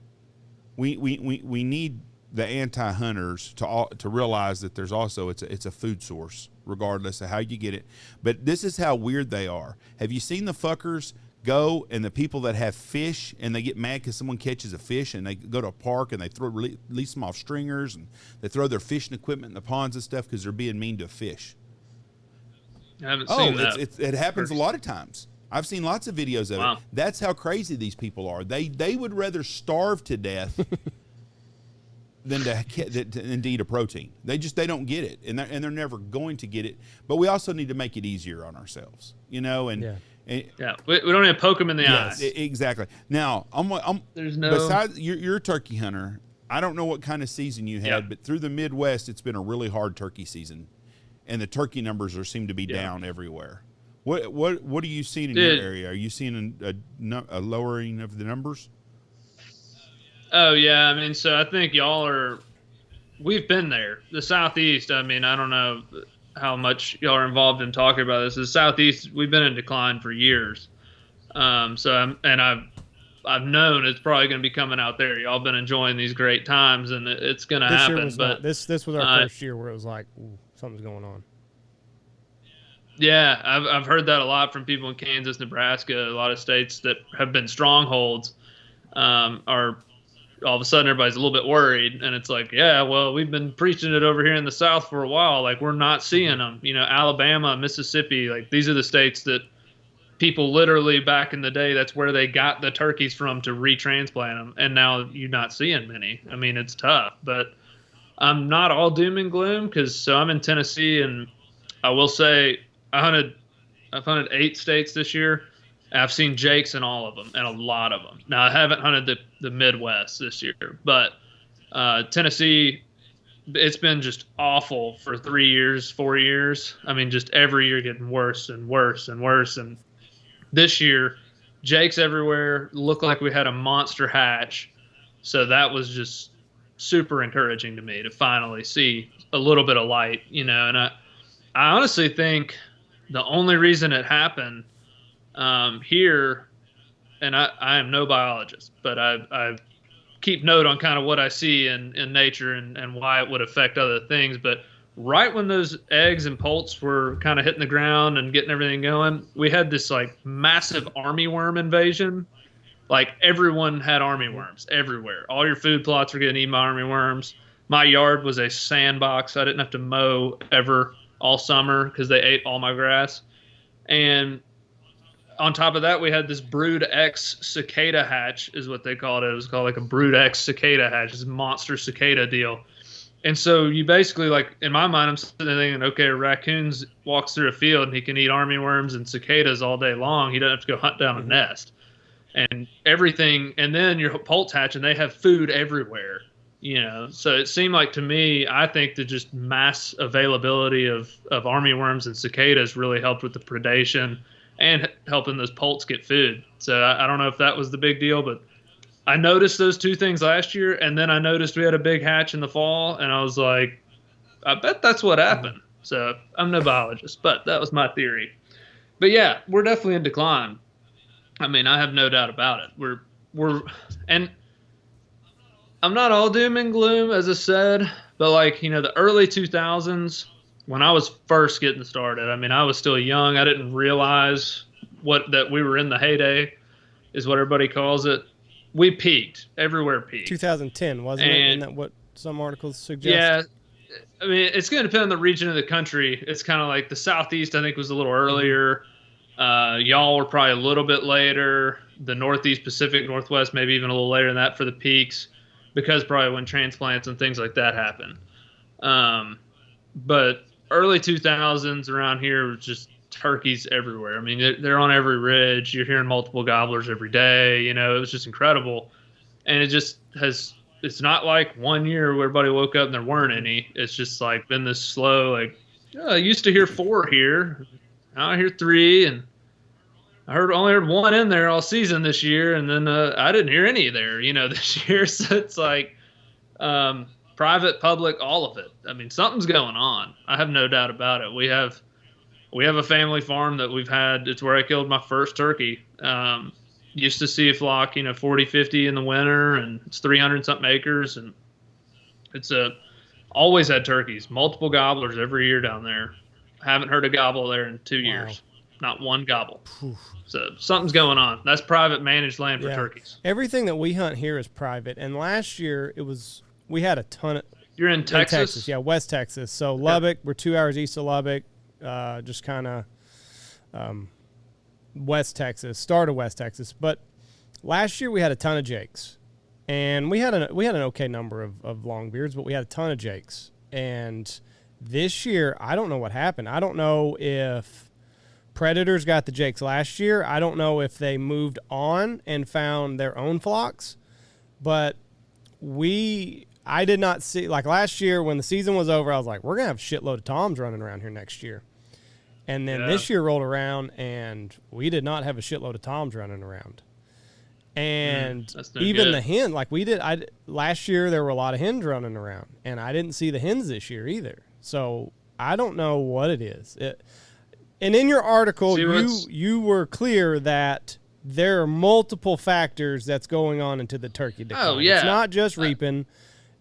we need the anti-hunters to realize that there's also it's a food source regardless of how you get it. But this is how weird they are. Have you seen the fuckers go, and the people that have fish and they get mad because someone catches a fish, and they go to a park and they release them off stringers, and they throw their fishing equipment in the ponds and stuff because they're being mean to a fish? I haven't seen that. It happens a lot of times. I've seen lots of videos of it. That's how crazy these people are. They would rather starve to death than to eat a protein. They don't get it, and they're never going to get it. But we also need to make it easier on ourselves, you know. And we don't even poke them in the eyes. Exactly. Now, besides you're a turkey hunter. I don't know what kind of season you had, but through the Midwest, it's been a really hard turkey season, and the turkey numbers seem to be down everywhere. What are you seeing in your area? Are you seeing a lowering of the numbers? Oh yeah, I mean, so I think we've been there. The Southeast, I mean, I don't know how much y'all are involved in talking about this. The Southeast, we've been in decline for years. I've known it's probably going to be coming out there. Y'all been enjoying these great times, and it's going to happen. But this was our first year where it was like, ooh, something's going on. Yeah, I've heard that a lot from people in Kansas, Nebraska, a lot of states that have been strongholds. Are all of a sudden everybody's a little bit worried, and it's like, yeah, well, we've been preaching it over here in the South for a while. Like, we're not seeing them. You know, Alabama, Mississippi, like, these are the states that people literally back in the day, that's where they got the turkeys from to retransplant them, and now you're not seeing many. I mean, it's tough, but I'm not all doom and gloom because I'm in Tennessee, and I will say I've hunted 8 states this year. I've seen jakes in all of them, and a lot of them. Now, I haven't hunted the Midwest this year, but Tennessee, it's been just awful for 3 years, 4 years. I mean, just every year getting worse and worse and worse. And this year, jakes everywhere. Looked like we had a monster hatch. So that was just super encouraging to me to finally see a little bit of light, you know. And I honestly think the only reason it happened here, and I am no biologist, but I keep note on kind of what I see in nature and why it would affect other things. But right when those eggs and poults were kind of hitting the ground and getting everything going, we had this like massive armyworm invasion. Like, everyone had armyworms everywhere. All your food plots were getting eaten by armyworms. My yard was a sandbox. I didn't have to mow ever all summer because they ate all my grass. And on top of that, we had this Brood X cicada hatch, is what they called it. It was called like a Brood X cicada hatch. It's a monster cicada deal. And so you basically, like, in my mind, I'm sitting there thinking, okay, a raccoon walks through a field and he can eat armyworms and cicadas all day long. He doesn't have to go hunt down a nest and everything. And then your poults hatch and they have food everywhere, you know. So it seemed like to me, I think the just mass availability of armyworms and cicadas really helped with the predation and helping those poults get food. So I don't know if that was the big deal, but I noticed those two things last year, and then I noticed we had a big hatch in the fall, and I was like, I bet that's what happened. So I'm no biologist, but that was my theory. But yeah, we're definitely in decline. I mean, I have no doubt about it. And I'm not all doom and gloom, as I said, but like, you know, the early 2000s, when I was first getting started, I mean, I was still young. I didn't realize that we were in the heyday, is what everybody calls it. We peaked. Everywhere peaked. 2010, wasn't it? Isn't that what some articles suggest? Yeah. I mean, it's going to depend on the region of the country. It's kind of like the Southeast, I think, was a little earlier. Y'all were probably a little bit later. The Northeast, Pacific, Northwest, maybe even a little later than that for the peaks, because probably when transplants and things like that happen. But early 2000s around here was just turkeys everywhere. I mean, they're on every ridge. You're hearing multiple gobblers every day. You know, it was just incredible. And it just it's not like 1 year where everybody woke up and there weren't any. It's just like been this slow, like, I used to hear 4 here. Now I hear 3, and I only heard 1 in there all season this year. And then I didn't hear any there, you know, this year. So it's like private, public, all of it. I mean, something's going on. I have no doubt about it. We have a family farm that we've had. It's where I killed my first turkey. Used to see a flock, 40, 50 in the winter, and it's 300-something acres. And it's always had turkeys, multiple gobblers every year down there. Haven't heard a gobble there in 2 years. Not one gobble. So something's going on. That's private managed land for turkeys. Everything that we hunt here is private. And last year we had a ton of. You're in Texas? Yeah, West Texas. So Lubbock, we're 2 hours east of Lubbock. just kind of West Texas, start of West Texas. But last year we had a ton of jakes, and we had an okay number of longbeards, but we had a ton of jakes. And this year, I don't know what happened. I don't know if predators got the jakes last year. I don't know if they moved on and found their own flocks, but I did not see, like last year when the season was over, I was like, we're going to have a shitload of toms running around here next year. And then this year rolled around, and we did not have a shitload of toms running around. And even the hen, like last year there were a lot of hens running around, and I didn't see the hens this year either. So I don't know what it is. And in your article, you were clear that there are multiple factors that's going on into the turkey decline. Oh, yeah. It's not just reaping.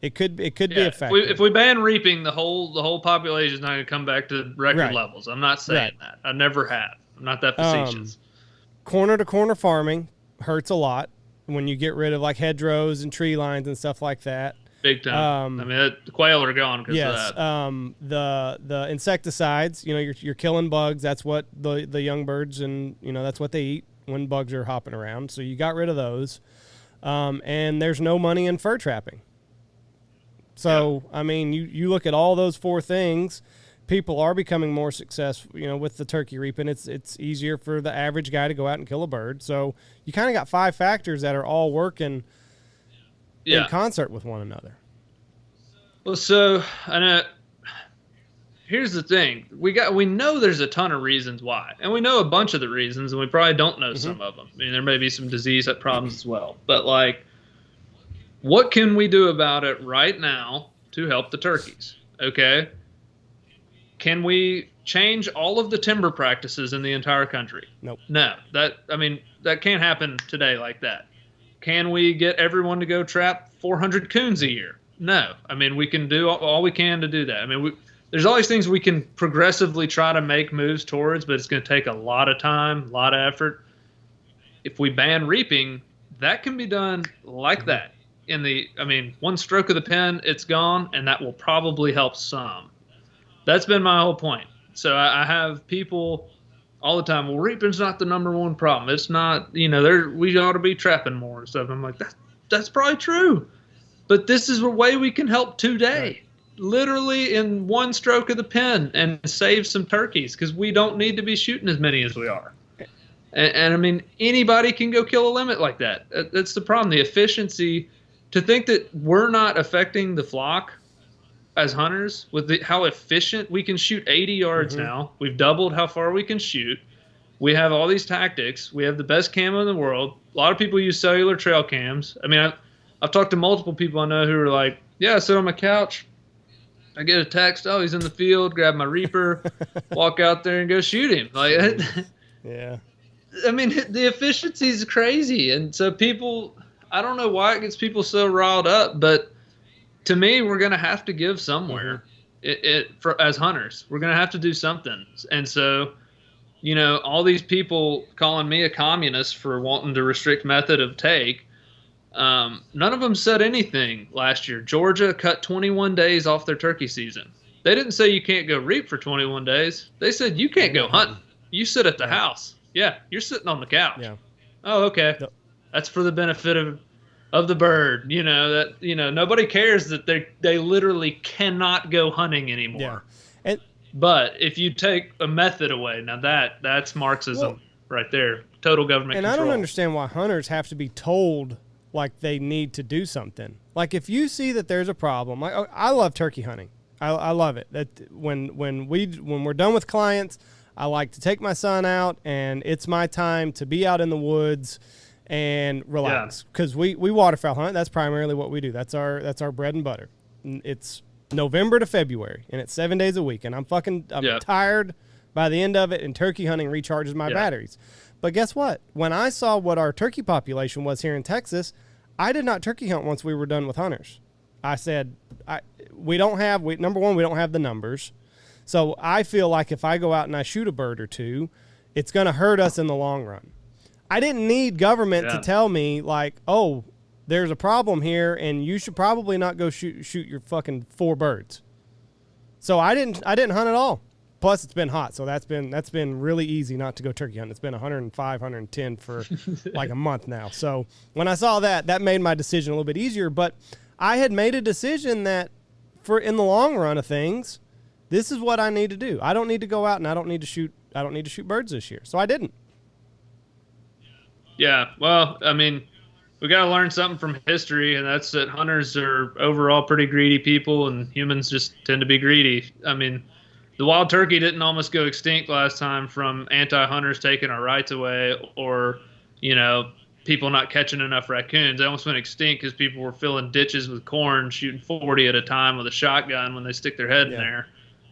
It could be a factor. If we ban reaping, the whole population is not going to come back to record levels. I'm not saying that. I never have. I'm not that facetious. Corner to corner farming hurts a lot when you get rid of like hedgerows and tree lines and stuff like that. Big time. The quail are gone because of that. The insecticides, you're killing bugs. That's what the young birds and that's what they eat when bugs are hopping around. So you got rid of those. And there's no money in fur trapping. So, you look at all those four things, people are becoming more successful, with the turkey reaping. It's easier for the average guy to go out and kill a bird. So you kind of got 5 factors that are all working in concert with one another. Well, so I know. Here's the thing: we know there's a ton of reasons why, and we know a bunch of the reasons, and we probably don't know some of them. There may be some disease problems as well, but what can we do about it right now to help the turkeys? Okay. Can we change all of the timber practices in the entire country? Nope. No. That can't happen today like that. Can we get everyone to go trap 400 coons a year? No. We can do all we can to do that. There's all these things we can progressively try to make moves towards, but it's going to take a lot of time, a lot of effort. If we ban reaping, that can be done like that. One stroke of the pen, it's gone, and that will probably help some. That's been my whole point. So I have people all the time, well, reaping's not the number one problem. It's not, we ought to be trapping more and stuff. I'm like, that's probably true. But this is a way we can help today. Right. Literally in one stroke of the pen and save some turkeys, because we don't need to be shooting as many as we are. And anybody can go kill a limit like that. That's the problem. The efficiency, to think that we're not affecting the flock as hunters with how efficient we can shoot 80 yards now. We've doubled how far we can shoot. We have all these tactics. We have the best camo in the world. A lot of people use cellular trail cams. I've talked to multiple people I know who are like, yeah, I sit on my couch. I get a text, oh, he's in the field, grab my reaper, walk out there and go shoot him. Yeah. The efficiency is crazy. And so people, I don't know why it gets people so riled up, but to me, we're going to have to give somewhere as hunters. We're going to have to do something. And so, all these people calling me a communist for wanting to restrict method of take, none of them said anything last year. Georgia cut 21 days off their turkey season. They didn't say you can't go reap for 21 days. They said you can't go hunting. You sit at the house. Yeah, you're sitting on the couch. Yeah. Oh, okay. That's for the benefit of the bird. Nobody cares that they literally cannot go hunting anymore. Yeah. But if you take a method away, now that's Marxism right there. Total government control. And I don't understand why hunters have to be told like they need to do something. Like if you see that there's a problem, I love turkey hunting. I love it. That when we're done with clients, I like to take my son out, and it's my time to be out in the woods and relax, because we waterfowl hunt. That's primarily what we do. That's our bread and butter. It's November to February, and it's 7 days a week, and I'm tired by the end of it, and turkey hunting recharges my batteries. But guess what? When I saw what our turkey population was here in Texas, I did not turkey hunt once we were done with hunters. I said, number one, we don't have the numbers. So I feel like if I go out and I shoot a bird or two, it's going to hurt us in the long run. I didn't need government to tell me oh, there's a problem here and you should probably not go shoot your fucking 4 birds. So I didn't hunt at all. Plus, it's been hot, so that's been really easy not to go turkey hunting. It's been 105, 110 for like a month now. So when I saw that made my decision a little bit easier. But I had made a decision that for in the long run of things, this is what I need to do. I don't need to go out and I don't need to shoot birds this year. So I didn't. Yeah, well, I mean, we got to learn something from history, and that's that hunters are overall pretty greedy people, and humans just tend to be greedy. I mean, the wild turkey didn't almost go extinct last time from anti-hunters taking our rights away or, people not catching enough raccoons. They almost went extinct because people were filling ditches with corn, shooting 40 at a time with a shotgun when they stick their head in there,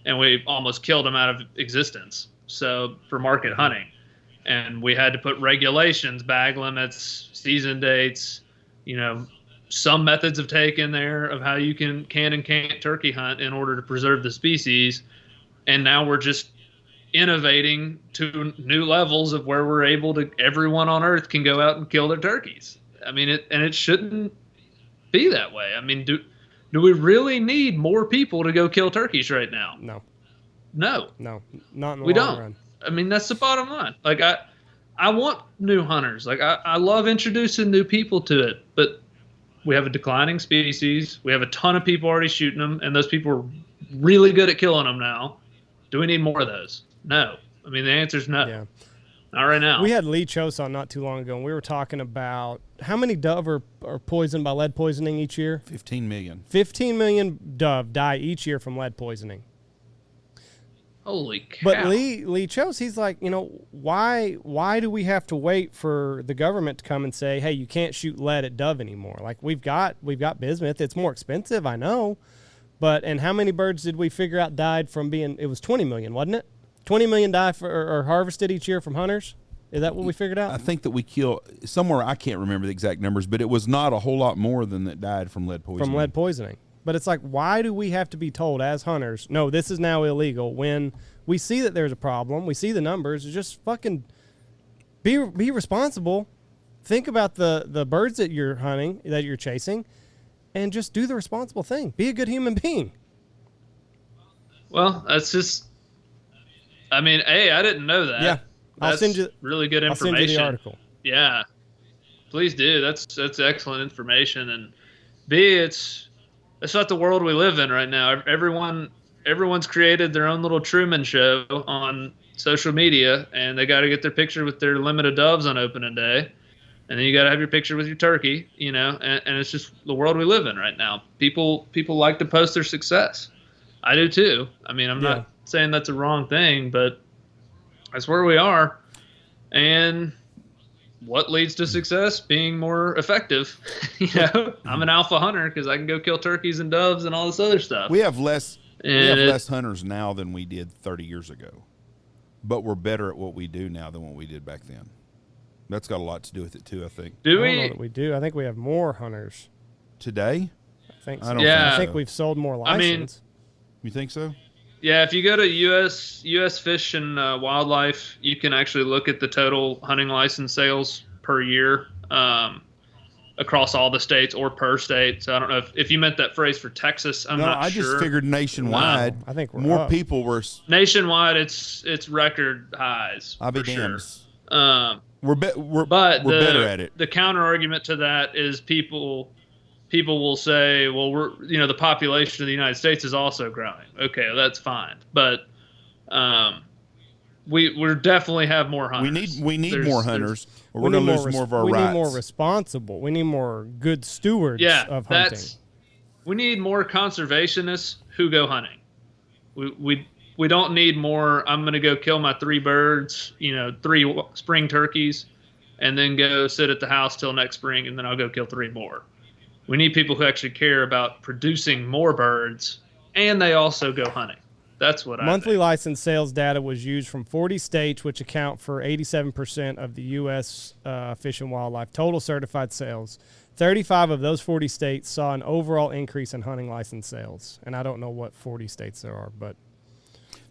and we almost killed them out of existence. So for market hunting. And we had to put regulations, bag limits, season dates, some methods of take in there of how you can and can't turkey hunt in order to preserve the species. And now we're just innovating to new levels of where we're able to, everyone on earth can go out and kill their turkeys. I mean, it shouldn't be that way. I mean, do we really need more people to go kill turkeys right now? No, not in the long run. I mean, that's the bottom line. Like, I want new hunters. Like, I love introducing new people to it, but we have a declining species. We have a ton of people already shooting them, and those people are really good at killing them now. Do we need more of those? No. I mean, the answer is no. Yeah. Not right now. We had Lee Chose on not too long ago, and we were talking about how many dove are poisoned by lead poisoning each year? 15 million. 15 million dove die each year from lead poisoning. Holy cow. But Lee Chose, he's like, why do we have to wait for the government to come and say, hey, you can't shoot lead at dove anymore? Like, we've got bismuth. It's more expensive, I know. And how many birds did we figure out died from it was 20 million, wasn't it? 20 million die or harvested each year from hunters? Is that what we figured out? I think that we kill somewhere, I can't remember the exact numbers, but it was not a whole lot more than that died from lead poisoning. But it's like, why do we have to be told as hunters, no, this is now illegal, when we see that there's a problem, we see the numbers, just fucking be responsible. Think about the birds that you're hunting, that you're chasing, and just do the responsible thing. Be a good human being. Well, that's just, I mean, A, I didn't know that. Yeah. I'll send you really good information. I'll send you the article. Yeah. Please do. That's excellent information. And B, it's not the world we live in right now. Everyone's created their own little Truman Show on social media, and they got to get their picture with their limited doves on opening day, and then you got to have your picture with your turkey, and it's just the world we live in right now. People like to post their success. I do too. I mean, I'm not saying that's a wrong thing, but that's where we are. And what leads to success? Being more effective. I'm an alpha hunter because I can go kill turkeys and doves and all this other stuff. We have less hunters now than we did 30 years ago, but we're better at what we do now than what we did back then. That's got a lot to do with it too, I think. I don't know that we do. I think we have more hunters today. I think so. I think we've sold more license. You think so? Yeah, if you go to U.S. Fish and Wildlife, you can actually look at the total hunting license sales per year across all the states or per state. So I don't know if you meant that phrase for Texas. I'm not sure. I just figured nationwide. I think more up. people were nationwide. It's record highs. I'll be damned. Sure. We're better at it. The counter argument to that is people will say, well, the population of the United States is also growing. Okay, that's fine. But we definitely have more hunters. We need more hunters, or we're going to lose more of our rights. We need more responsible. We need more good stewards of hunting. We need more conservationists who go hunting. We don't need more, I'm going to go kill my 3 birds, 3 spring turkeys, and then go sit at the house till next spring, and then I'll go kill 3 more. We need people who actually care about producing more birds, and they also go hunting. That's what Monthly license sales data was used from 40 states, which account for 87% of the U.S. Fish and Wildlife total certified sales. 35 of those 40 states saw an overall increase in hunting license sales. And I don't know what 40 states there are, but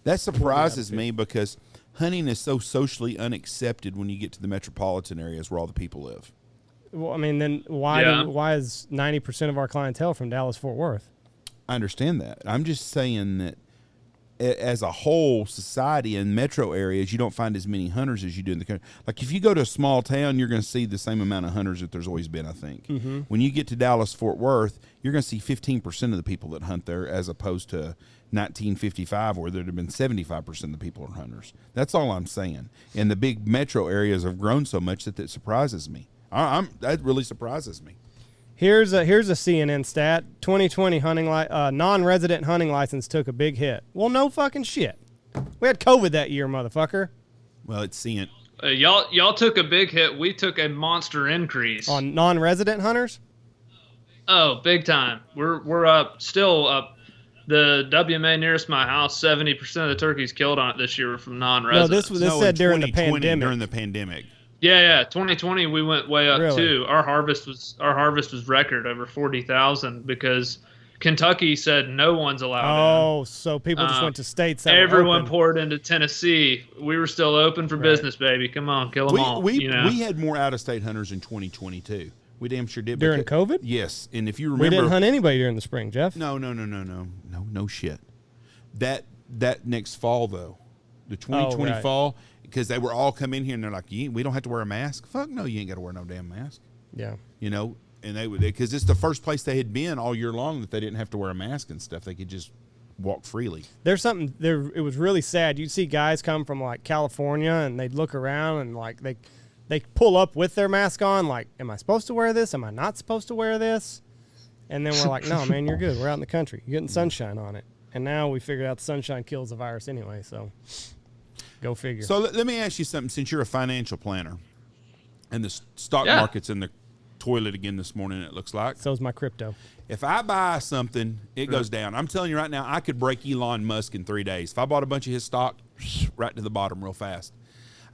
that surprises me because hunting is so socially unaccepted when you get to the metropolitan areas where all the people live. Well, I mean, then why is 90% of our clientele from Dallas-Fort Worth? I understand that. I'm just saying that as a whole society in metro areas, you don't find as many hunters as you do in the country. Like if you go to a small town, you're going to see the same amount of hunters that there's always been, I think. Mm-hmm. When you get to Dallas, Fort Worth, you're going to see 15% of the people that hunt there as opposed to 1955 where there'd have been 75% of the people are hunters. That's all I'm saying. And the big metro areas have grown so much that surprises me. That really surprises me. Here's a CNN stat. 2020 non-resident hunting license took a big hit. Well, no fucking shit. We had COVID that year, motherfucker. Well, it's seeing. Y'all took a big hit. We took a monster increase on non-resident hunters. Oh, big time. We're still up. The WMA nearest my house, 70% of the turkeys killed on it this year were from non-residents. No, this said during the pandemic. During the pandemic. Yeah. 2020 we went way up too. Our harvest was record over 40,000 because Kentucky said no one's allowed. Oh, so people just went to states that everyone poured into Tennessee. We were still open for business, baby. Come on, kill them all. We had more out-of-state hunters in 2022. We damn sure did. During COVID? Yes, and if you remember, we didn't hunt anybody during the spring, Jeff. No shit. That next fall though, the 2020 fall. Because they were all come in here and they're like, we don't have to wear a mask. Fuck no, you ain't got to wear no damn mask. Yeah. You know, and they would, because it's the first place they had been all year long that they didn't have to wear a mask and stuff. They could just walk freely. There's something there. It was really sad. You'd see guys come from like California and they'd look around and like they pull up with their mask on. Like, am I supposed to wear this? Am I not supposed to wear this? And then we're like, no, man, you're good. We're out in the country. You're getting sunshine on it. And now we figured out the sunshine kills the virus anyway. So. Go figure. So let me ask you something. Since you're a financial planner, and the stock market's in the toilet again this morning, it looks like. So's my crypto. If I buy something, it goes down. I'm telling you right now, I could break Elon Musk in 3 days. If I bought a bunch of his stock, right to the bottom real fast.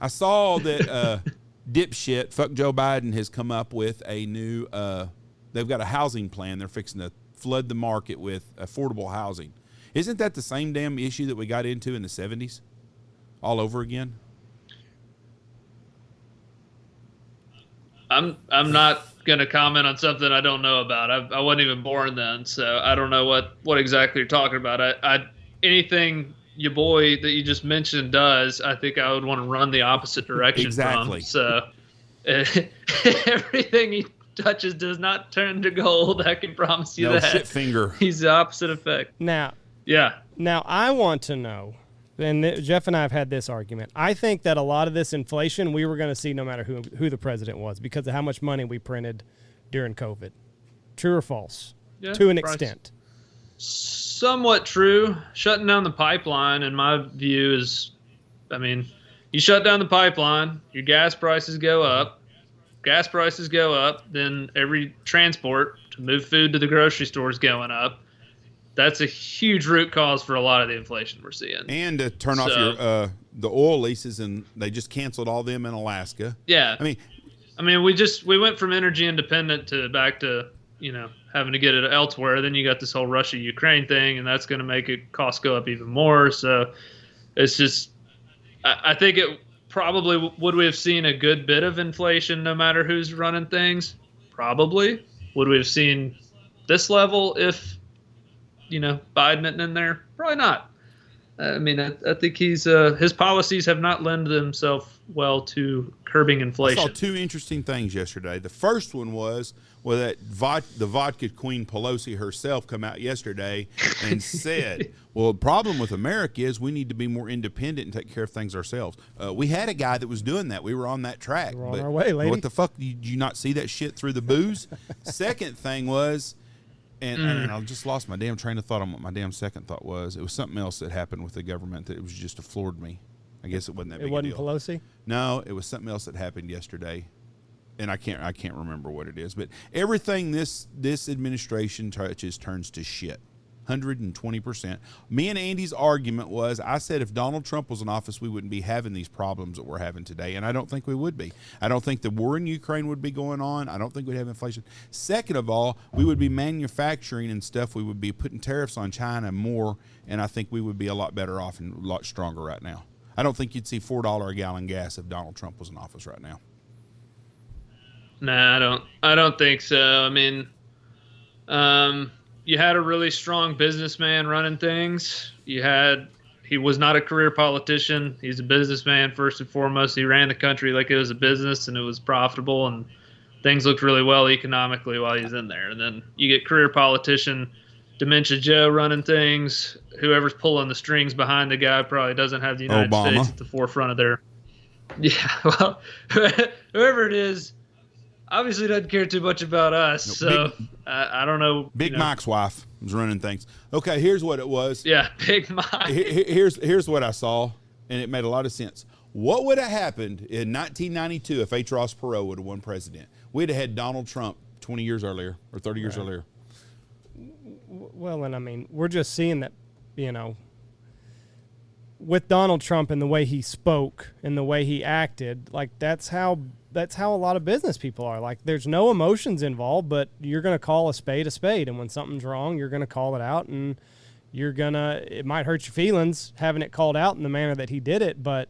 I saw that dipshit, fuck Joe Biden, has come up with a new, they've got a housing plan. They're fixing to flood the market with affordable housing. Isn't that the same damn issue that we got into in the 70s? All over again? I'm not gonna comment on something I don't know about. I wasn't even born then, so I don't know what exactly you're talking about. I anything your boy that you just mentioned does, I think I would want to run the opposite direction exactly. from. So everything he touches does not turn to gold. I can promise you that. Shit finger. He's the opposite effect. Now I want to know. And Jeff and I have had this argument. I think that a lot of this inflation we were going to see no matter who the president was because of how much money we printed during COVID. True or false? Yeah, to an extent. Somewhat true. Shutting down the pipeline, in my view, is, you shut down the pipeline, your gas prices go up. Gas prices go up, then every transport to move food to the grocery store is going up. That's a huge root cause for a lot of the inflation we're seeing. And to turn off your the oil leases, and they just canceled all them in Alaska. Yeah. We went from energy independent to back to, having to get it elsewhere. Then you got this whole Russia-Ukraine thing, and that's going to make it costs go up even more. So it's just, I think it probably would we have seen a good bit of inflation no matter who's running things? Probably. Would we have seen this level if Biden isn't in there? Probably not. I think his policies have not lent themselves well to curbing inflation. I saw two interesting things yesterday. The first one was that the vodka queen Pelosi herself come out yesterday and said, well, the problem with America is we need to be more independent and take care of things ourselves. We had a guy that was doing that. We were on that track. We're on our way, lady. What the fuck? Did you not see that shit through the booze? Second thing was, and I just lost my damn train of thought on what my damn second thought was. It was something else that happened with the government that it was just floored me. I guess it wasn't that big a deal. It wasn't Pelosi? No, it was something else that happened yesterday. And I can't remember what it is. But everything this administration touches turns to shit. 120%. Me and Andy's argument was, I said if Donald Trump was in office, we wouldn't be having these problems that we're having today, and I don't think we would be. I don't think the war in Ukraine would be going on. I don't think we'd have inflation. Second of all, we would be manufacturing and stuff. We would be putting tariffs on China more, and I think we would be a lot better off and a lot stronger right now. I don't think you'd see $4 a gallon gas if Donald Trump was in office right now. Nah, I don't think so. You had a really strong businessman running things. He he was not a career politician. He's a businessman first and foremost. He ran the country like it was a business and it was profitable and things looked really well economically while he's in there. And then you get career politician, Dementia Joe running things. Whoever's pulling the strings behind the guy probably doesn't have the United States at the forefront of their. Yeah, well, whoever it is, obviously doesn't care too much about us. I don't know. Big Mike's wife was running things. Okay, here's what it was. Yeah, Big Mike. Here's what I saw, and it made a lot of sense. What would have happened in 1992 if H. Ross Perot would have won president? We'd have had Donald Trump 20 years earlier or 30 years earlier. Well, and I mean, we're just seeing that, with Donald Trump and the way he spoke and the way he acted, like that's how a lot of business people are. Like, there's no emotions involved, but you're going to call a spade, and when something's wrong, you're going to call it out, and it might hurt your feelings having it called out in the manner that he did it, but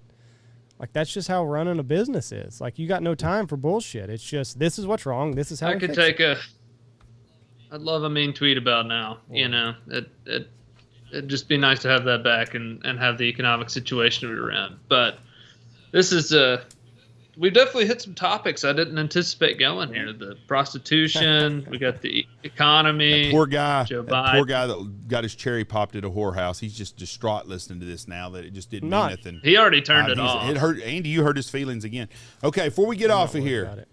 like, that's just how running a business is. Like, you got no time for bullshit. It's just, this is what's wrong. This is how I'd love a mean tweet about now. Yeah. It'd just be nice to have that back and have the economic situation we were in. But this is we've definitely hit some topics I didn't anticipate going here. The prostitution, we got the economy. That poor guy, Joe Biden. Poor guy that got his cherry popped at a whorehouse. He's just distraught listening to this now that it just didn't mean nothing. He already turned it off. It hurt Andy. You hurt his feelings again. Okay, before we get off of here,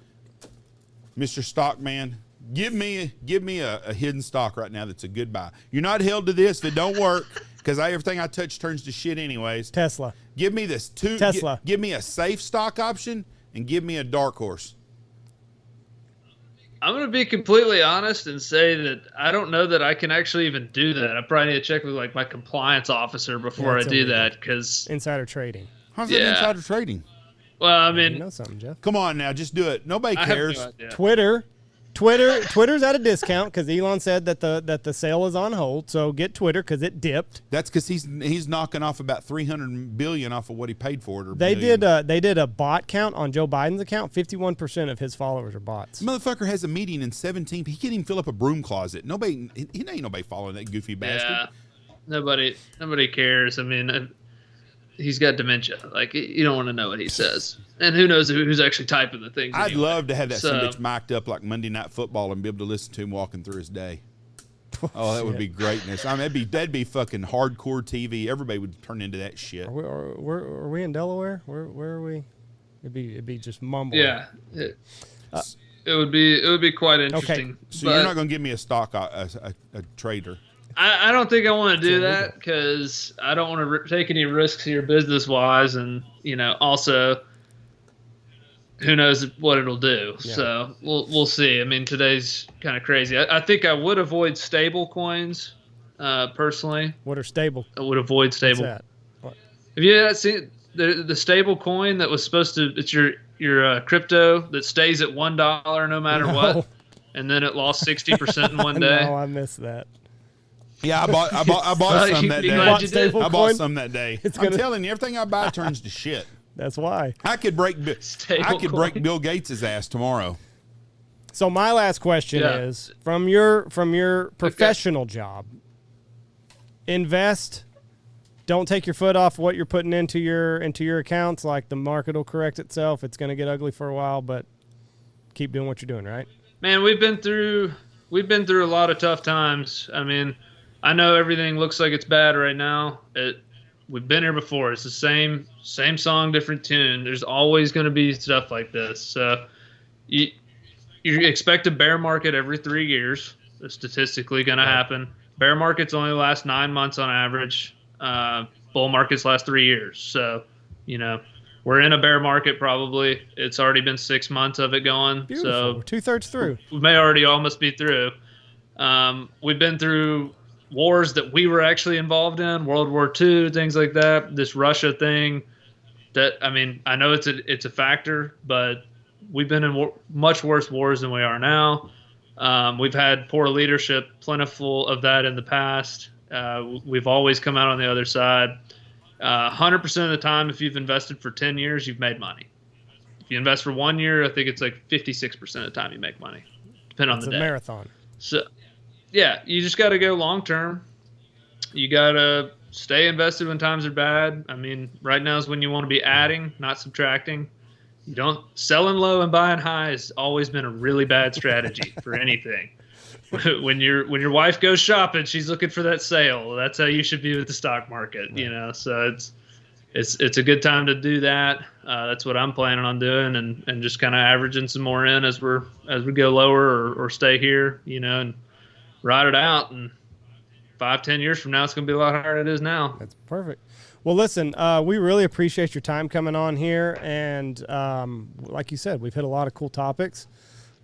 Mr. Stockman, give me a hidden stock right now that's a good buy. You're not held to this if it don't work, because everything I touch turns to shit anyways. Tesla. Give me this Tesla. Give me a safe stock option and give me a dark horse. I'm going to be completely honest and say that I don't know that I can actually even do that. I probably need to check with like my compliance officer before I do that, because insider trading. How's that insider trading? Well, I mean, you know something, Jeff. Come on now, just do it. Nobody cares. Twitter's at a discount because Elon said that the sale is on hold. So get Twitter because it dipped. That's because he's knocking off about $300 billion off of what he paid for it. Or they did a bot count on Joe Biden's account. 51% of his followers are bots. Motherfucker has a meeting in 17. He can't even fill up a broom closet. He ain't nobody following that goofy bastard. Yeah, nobody cares. I mean, he's got dementia. Like, you don't want to know what he says. And who knows who's actually typing the things. I'd love to have that son bitch mic'd up like Monday Night Football and be able to listen to him walking through his day. Oh, that would be greatness. I mean, that'd be fucking hardcore TV. Everybody would turn into that shit. Are we in Delaware? Where are we? It'd be just mumbling. Yeah. It would be quite interesting. Okay. So you're not going to give me a stock, a trader. I don't think I want to do that because I don't want to take any risks here business-wise, and also who knows what it'll do. Yeah. So we'll see. I mean, today's kind of crazy. I think I would avoid stable coins personally. What are stable? I would avoid stable. What's that? What? Have you seen the stable coin that was supposed to? It's your crypto that stays at $1 no matter what, and then it lost 60% in one day. No, I missed that. Yeah, I bought some that day. I bought some that day. I'm telling you, everything I buy turns to shit. That's why. I could break Bill Gates' ass tomorrow. So my last question is, from your professional job, invest. Don't take your foot off what you're putting into your accounts. Like, the market will correct itself. It's going to get ugly for a while, but keep doing what you're doing, right? Man, we've been through a lot of tough times. I mean, I know everything looks like it's bad right now. We've been here before. It's the same song, different tune. There's always going to be stuff like this. So you expect a bear market every 3 years. It's statistically going to happen. Bear markets only last 9 months on average. Bull markets last 3 years. So, we're in a bear market probably. It's already been 6 months of it going. Beautiful. So we're 2/3 through. We may already almost be through. We've been through wars that we were actually involved in, World War II, things like that. This Russia thing, I know it's a factor, but we've been in much worse wars than we are now. We've had poor leadership, plentiful of that in the past. We've always come out on the other side. 100% of the time, if you've invested for 10 years, you've made money. If you invest for 1 year, I think it's like 56% of the time you make money, depending on the day. It's a marathon. So, yeah, you just got to go long term. You got to stay invested when times are bad. I mean, right now is when you want to be adding, not subtracting. You don't selling low and buying high has always been a really bad strategy for anything. When your wife goes shopping, she's looking for that sale. That's how you should be with the stock market, you know. So it's a good time to do that. That's what I'm planning on doing, and just kind of averaging some more in as we go lower or stay here, you know, and ride it out. And 5-10 years from now, it's going to be a lot higher than it is now. That's perfect. Well, listen, we really appreciate your time coming on here, and like you said, we've hit a lot of cool topics.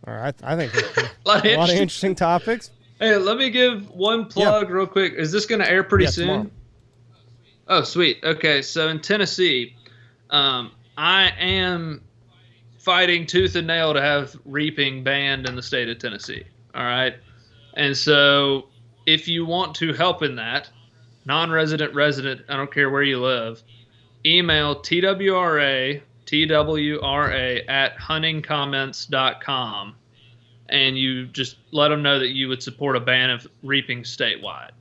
All right, I think a lot of interesting topics. Hey, let me give one plug real quick. Is this going to air pretty soon? Tomorrow. Oh, sweet. Okay, so in Tennessee, I am fighting tooth and nail to have reaping banned in the state of Tennessee. All right, and so if you want to help in that, non-resident, resident, I don't care where you live, email TWRA @huntingcomments.com, and you just let them know that you would support a ban of reaping statewide.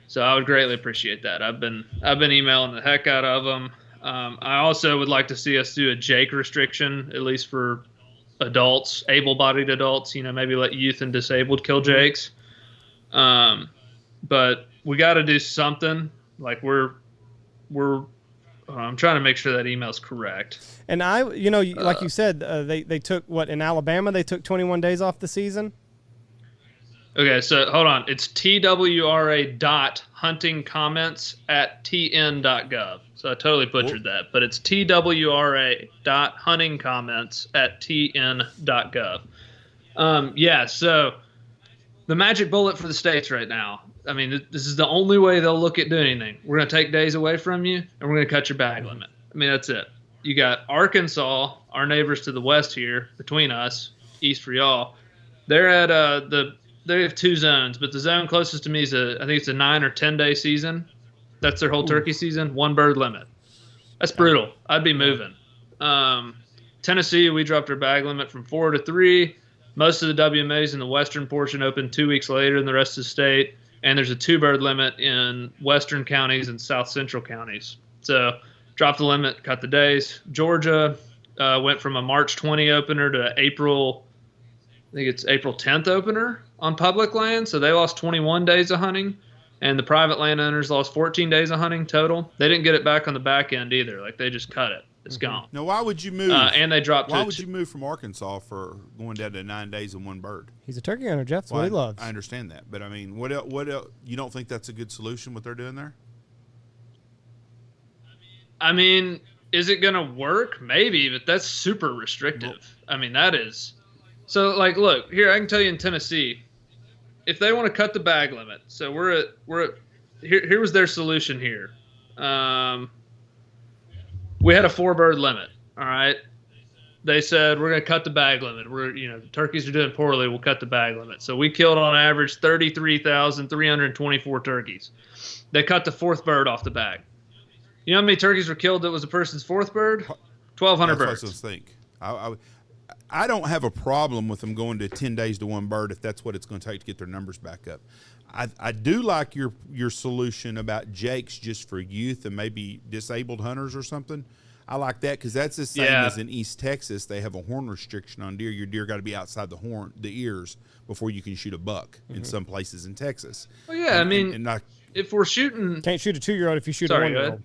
So I would greatly appreciate that. I've been emailing the heck out of them. I also would like to see us do a Jake restriction, at least for adults, able-bodied adults. You know, maybe let youth and disabled kill Jakes. But we got to do something. Like I'm trying to make sure that email's correct. And like you said, they took what in Alabama? They took 21 days off the season. Okay, so hold on. It's twra.huntingcomments@tn.gov. So I totally butchered that, but it's twra.huntingcomments@tn.gov. So the magic bullet for the states right now. I mean, this is the only way they'll look at doing anything. We're going to take days away from you, and we're going to cut your bag limit. I mean, that's it. You got Arkansas, our neighbors to the west here, between us, east for y'all. They're at they have 2 zones, but the zone closest to me is I think it's a 9 or 10 day season. That's their whole turkey season. 1 bird limit. That's brutal. I'd be moving. Tennessee, we dropped our bag limit from 4 to 3. Most of the WMAs in the western portion open 2 weeks later than the rest of the state. And there's a 2 bird limit in western counties and south central counties. So drop the limit, cut the days. Georgia went from a March 20 opener to April 10th opener on public land. So they lost 21 days of hunting, and the private landowners lost 14 days of hunting total. They didn't get it back on the back end either. Like, they just cut it. It's gone. Now, why would you move? And they dropped. Why would you move from Arkansas for going down to 9 days and 1 bird? He's a turkey hunter, Jeff. That's what he loves. I understand that, but I mean, what else? You don't think that's a good solution? What they're doing there? I mean, is it going to work? Maybe, but that's super restrictive. I mean, that is. So, like, look here. I can tell you in Tennessee, if they want to cut the bag limit, so we're at here was their solution here. We had a 4 bird limit. All right. They said, we're going to cut the bag limit. Turkeys are doing poorly. We'll cut the bag limit. So we killed on average 33,324 turkeys. They cut the 4th bird off the bag. You know how many turkeys were killed that was a person's 4th bird? 1,200 birds. That's what I think. I don't have a problem with them going to 10 days to 1 bird if that's what it's going to take to get their numbers back up. I do like your solution about jakes just for youth and maybe disabled hunters or something. I like that because that's the same as in East Texas. They have a horn restriction on deer. Your deer got to be outside the ears before you can shoot a buck in some places in Texas. Well, yeah, if we're shooting, can't shoot a 2-year-old if you shoot a 1-year-old.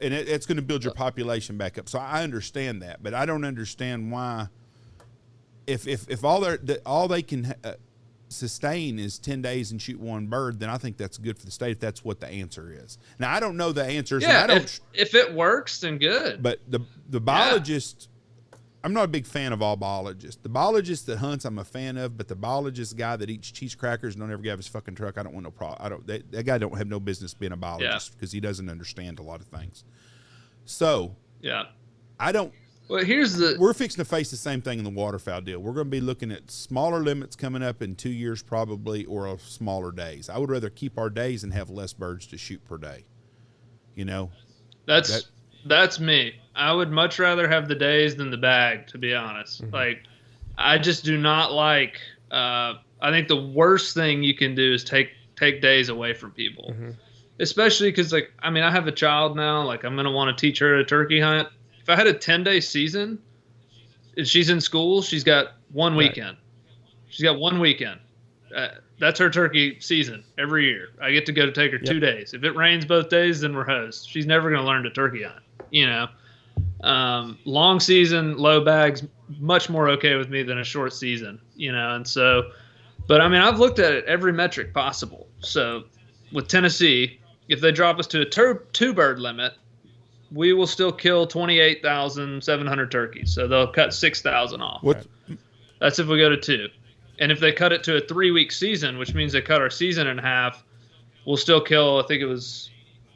It's going to build your population back up. So I understand that, but I don't understand why. If all they can sustain is 10 days and shoot 1 bird, then I think that's good for the state if that's what the answer is. Now, I don't know the answers. Yeah, if it works, then good. But the biologist, I'm not a big fan of all biologists. The biologist that hunts, I'm a fan of, but the biologist guy that eats cheese crackers and don't ever get out of his fucking truck, I don't want no problem. That guy don't have no business being a biologist because he doesn't understand a lot of things. So, we're fixing to face the same thing in the waterfowl deal. We're going to be looking at smaller limits coming up in 2 years probably, or smaller days. I would rather keep our days and have less birds to shoot per day. You know? That's me. I would much rather have the days than the bag, to be honest. Mm-hmm. Like, I just do not like I think the worst thing you can do is take days away from people. Mm-hmm. especially because, like, I mean, I have a child now. Like, I'm going to want to teach her a turkey hunt. If I had a 10-day season, if she's in school, she's got one weekend. She's got one weekend. That's her turkey season every year. I get to go to take her 2 days. If it rains both days, then we're hosts. She's never going to learn to turkey hunt, you know. Long season, low bags, much more okay with me than a short season, you know. And so, but I mean, I've looked at it every metric possible. So with Tennessee, if they drop us to a two bird limit, we will still kill 28,700 turkeys. So they'll cut 6,000 off. That's if we go to 2. And if they cut it to a 3-week season, which means they cut our season in half, we'll still kill, I think it was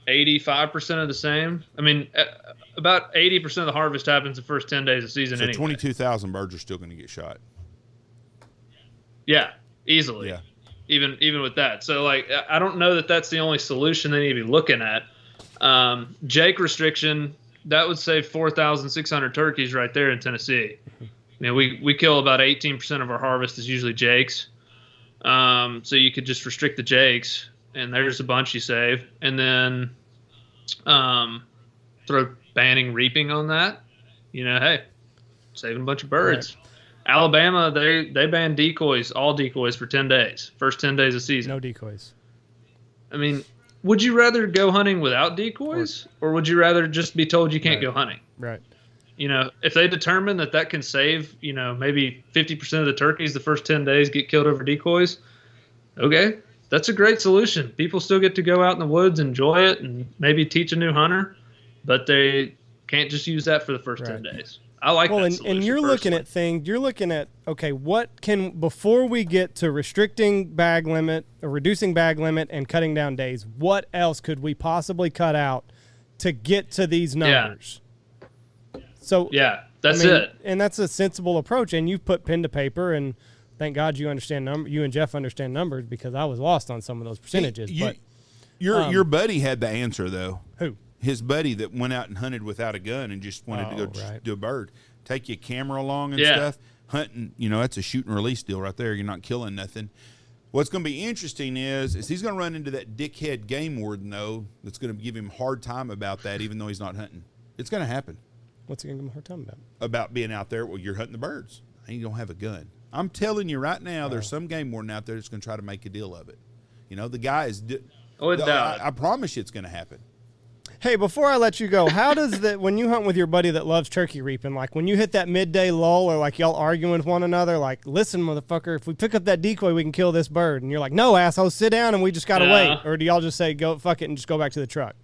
85% of the same. I mean, about 80% of the harvest happens the first 10 days of season anyway. So 22,000 birds are still going to get shot. Yeah, easily. Yeah. Even with that. So, like, I don't know that that's the only solution they need to be looking at. Jake restriction, that would save 4,600 turkeys right there in Tennessee. You know, we kill about 18% of our harvest is usually jakes. So you could just restrict the jakes, and there's a bunch you save. And then throw banning reaping on that. You know, hey, saving a bunch of birds. Right. Alabama, they ban decoys, all decoys for 10 days. First 10 days of season. No decoys. I mean, would you rather go hunting without decoys, or would you rather just be told you can't go hunting? Right. You know, if they determine that can save, you know, maybe 50% of the turkeys the first 10 days get killed over decoys, okay, that's a great solution. People still get to go out in the woods, enjoy it, and maybe teach a new hunter, but they can't just use that for the first 10 days. I like that solution. And you're looking at things, okay, what can, before we get to restricting bag limit or reducing bag limit and cutting down days, what else could we possibly cut out to get to these numbers? So that's it. And that's a sensible approach. And you've put pen to paper, and thank God you understand you and Jeff understand numbers, because I was lost on some of those percentages. Your buddy had the answer, though. Who? His buddy that went out and hunted without a gun and just wanted to go do a bird. Take your camera along and stuff. Hunting, you know, that's a shoot and release deal right there. You're not killing nothing. What's going to be interesting is he's going to run into that dickhead game warden, though, that's going to give him a hard time about that, even though he's not hunting. It's going to happen. What's he going to give him a hard time about? About being out there, well, you're hunting the birds. And you don't have a gun. I'm telling you right now, there's some game warden out there that's going to try to make a deal of it. You know, the guy is... I promise you it's going to happen. Hey, before I let you go, how does that, when you hunt with your buddy that loves turkey reaping, like when you hit that midday lull, or like y'all arguing with one another, like, listen, motherfucker, if we pick up that decoy, we can kill this bird. And you're like, no, asshole, sit down and we just got to wait. Or do y'all just say, go, fuck it, and just go back to the truck?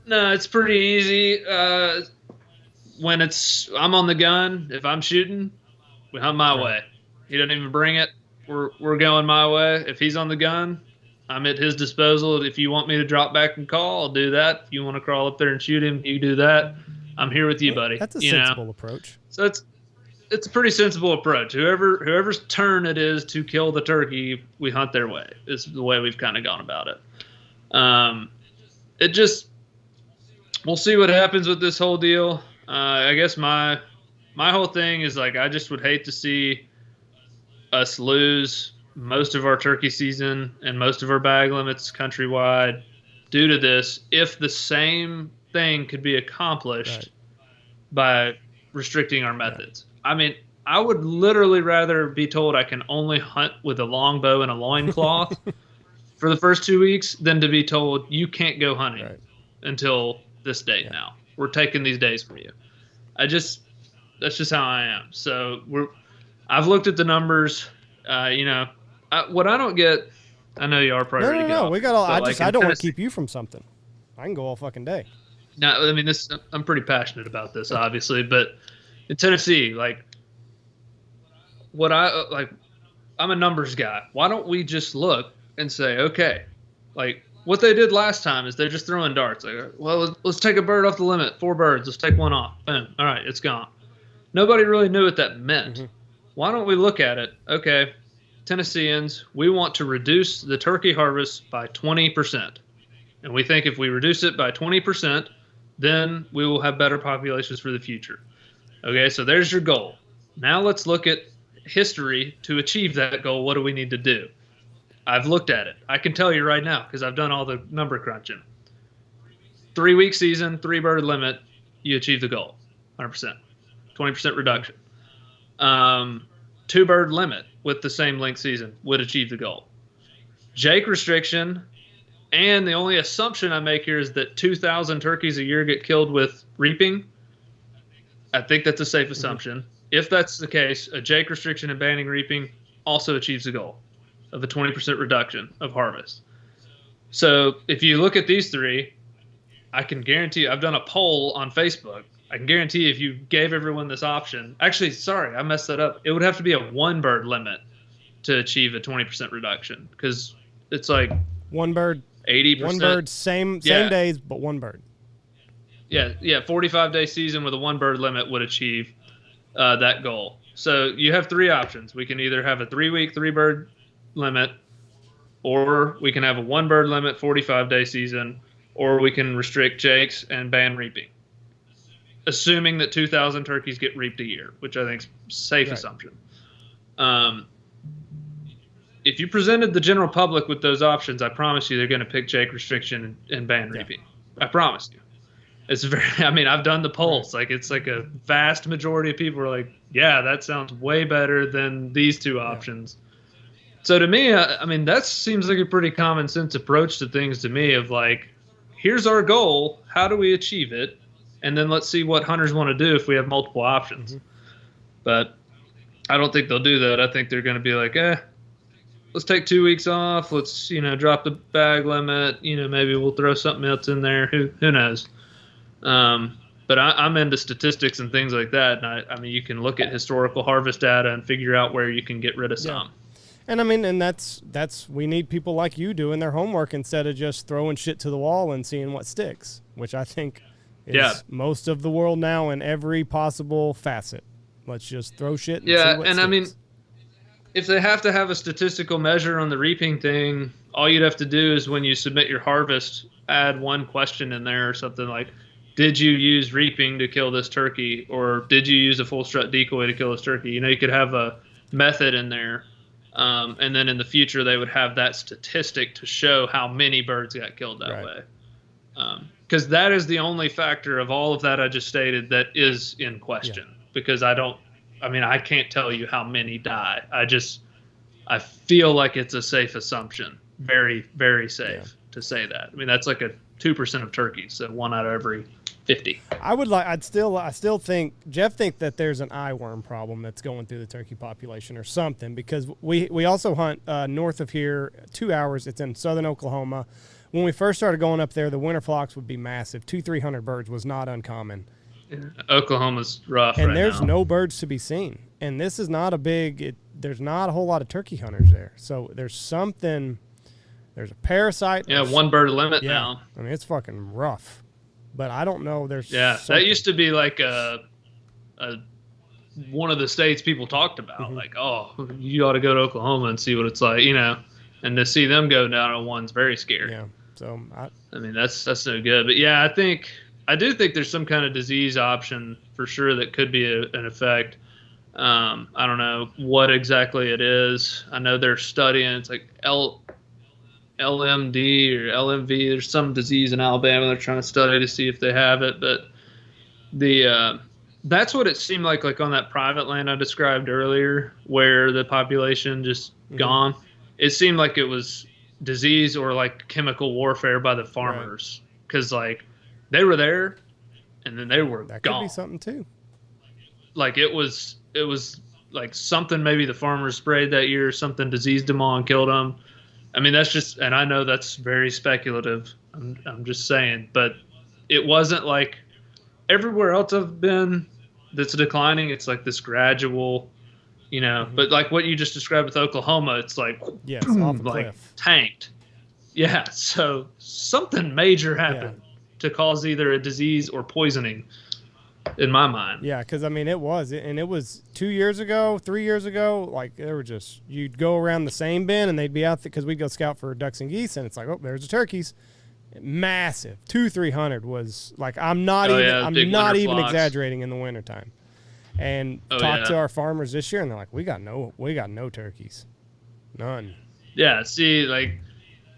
No, it's pretty easy. When I'm on the gun, if I'm shooting, we hunt my way. He doesn't even bring it. We're going my way. If he's on the gun, I'm at his disposal. If you want me to drop back and call, I'll do that. If you want to crawl up there and shoot him, you do that. I'm here with you, buddy. That's a sensible approach. So it's a pretty sensible approach. Whoever's turn it is to kill the turkey, we hunt their way. Is the way we've kind of gone about it. We'll see what happens with this whole deal. I guess my whole thing is, like, I just would hate to see us lose most of our turkey season and most of our bag limits countrywide due to this, if the same thing could be accomplished by restricting our methods. I mean, I would literally rather be told I can only hunt with a longbow and a loincloth for the first 2 weeks than to be told you can't go hunting until this date now. We're taking these days from you. That's just how I am. So I've looked at the numbers. You know, what I don't get, I know you are probably ready to go. No, we got all. I don't want to keep you from something. I can go all fucking day. No, I mean, I'm pretty passionate about this, obviously, but in Tennessee, like, I'm a numbers guy. Why don't we just look and say, okay, like, what they did last time is they're just throwing darts. Like, well, let's take a bird off the limit. 4 birds. Let's take one off. Boom. All right, it's gone. Nobody really knew what that meant. Mm-hmm. Why don't we look at it? Okay, Tennesseans, we want to reduce the turkey harvest by 20%. And we think if we reduce it by 20%, then we will have better populations for the future. Okay, so there's your goal. Now let's look at history to achieve that goal. What do we need to do? I've looked at it. I can tell you right now because I've done all the number crunching. 3-week season, 3-bird limit, you achieve the goal, 100%, 20% reduction. 2-bird limit with the same length season would achieve the goal. Jake restriction, and the only assumption I make here is that 2,000 turkeys a year get killed with reaping. I think that's a safe assumption. If that's the case, a Jake restriction and banning reaping also achieves the goal of a 20% reduction of harvest. So if you look at these three, I can guarantee, I've done a poll on Facebook. I can guarantee if you gave everyone this option, actually, sorry, I messed that up. It would have to be a 1-bird limit to achieve a 20% reduction because it's like 1 bird, 80%. 1 bird, same days, but 1 bird. Yeah, 45-day season with a 1-bird limit would achieve that goal. So you have 3 options. We can either have a 3-week, 3-bird limit, or we can have a 1-bird limit, 45-day season, or we can restrict jakes and ban reaping, assuming that 2,000 turkeys get reaped a year, which I think is a safe assumption. If you presented the general public with those options, I promise you they're going to pick jake restriction and ban reaping. I promise you. It's very. I mean, I've done the polls. Like it's like a vast majority of people are like, "Yeah, that sounds way better than these 2 options." So to me, I mean, that seems like a pretty common sense approach to things to me. Of like, here's our goal. How do we achieve it? And then let's see what hunters want to do if we have multiple options. But I don't think they'll do that. I think they're going to be like, let's take 2 weeks off. Let's, drop the bag limit. Maybe we'll throw something else in there. Who knows? But I'm into statistics and things like that. And I mean, you can look at historical harvest data and figure out where you can get rid of some. And I mean, and that's we need people like you doing their homework instead of just throwing shit to the wall and seeing what sticks, which I think is most of the world now in every possible facet. Let's just throw shit and see what sticks. I mean, if they have to have a statistical measure on the reaping thing, all you'd have to do is when you submit your harvest, add 1 question in there or something like, did you use reaping to kill this turkey? Or did you use a full strut decoy to kill this turkey? You could have a method in there. And then in the future, they would have that statistic to show how many birds got killed that way. Because that is the only factor of all of that I just stated that is in question. Because I can't tell you how many die. I feel like it's a safe assumption. Very, very safe to say that. I mean, that's like a 2% of turkeys, so 1 out of every 50. I still think Jeff think that there's an eyeworm problem that's going through the turkey population or something, because we also hunt north of here 2 hours. It's in southern Oklahoma. When we first started going up there, the winter flocks would be massive. 200-300 birds was not uncommon. Oklahoma's rough and right there's now. No birds to be seen. And this is not there's not a whole lot of turkey hunters there. So there's a parasite. Yeah, 1-bird limit now. I mean, it's fucking rough. But I don't know. That used to be like one of the states people talked about. Like, oh, you ought to go to Oklahoma and see what it's like, and to see them go down on 1's very scary. Yeah. So I mean, that's no good. But yeah, I do think there's some kind of disease option for sure that could be an effect. I don't know what exactly it is. I know they're studying. It's like LMD or LMV. There's some disease in Alabama they're trying to study to see if they have it. But that's what it seemed like on that private land I described earlier, where the population just gone. It seemed like it was disease or like chemical warfare by the farmers, because like they were there and then they were that gone. Could be something too. Like it was like something maybe the farmers sprayed that year, or something diseased them all and killed them. I mean, that's just, and I know that's very speculative. I'm just saying, but it wasn't like everywhere else I've been that's declining. It's like this gradual, but like what you just described with Oklahoma, it's like, it's off a like cliff. Tanked. Yeah. So something major happened to cause either a disease or poisoning in my mind. Yeah. Cause I mean, it was 2 years ago, 3 years ago, like they were just, you'd go around the same bin and they'd be out there, cause we'd go scout for ducks and geese, and it's like, oh, there's the turkeys. Massive 200-300 was like, I'm not even exaggerating, in the wintertime. And talked to our farmers this year, and they're like, we got no turkeys, none. Yeah, see, like,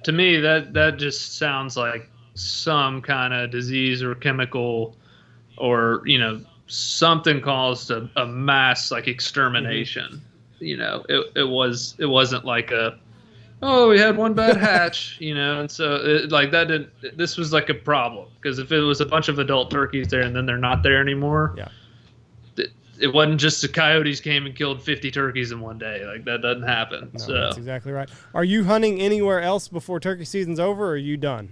to me, that just sounds like some kind of disease or chemical or, something caused a mass, like, extermination. It wasn't like we had one bad hatch, and so this was like a problem, because if it was a bunch of adult turkeys there and then they're not there anymore, Yeah. it wasn't just the coyotes came and killed 50 turkeys in one day. Like, that doesn't happen. No, So that's exactly right. Are you hunting anywhere else before turkey season's over, or are you done?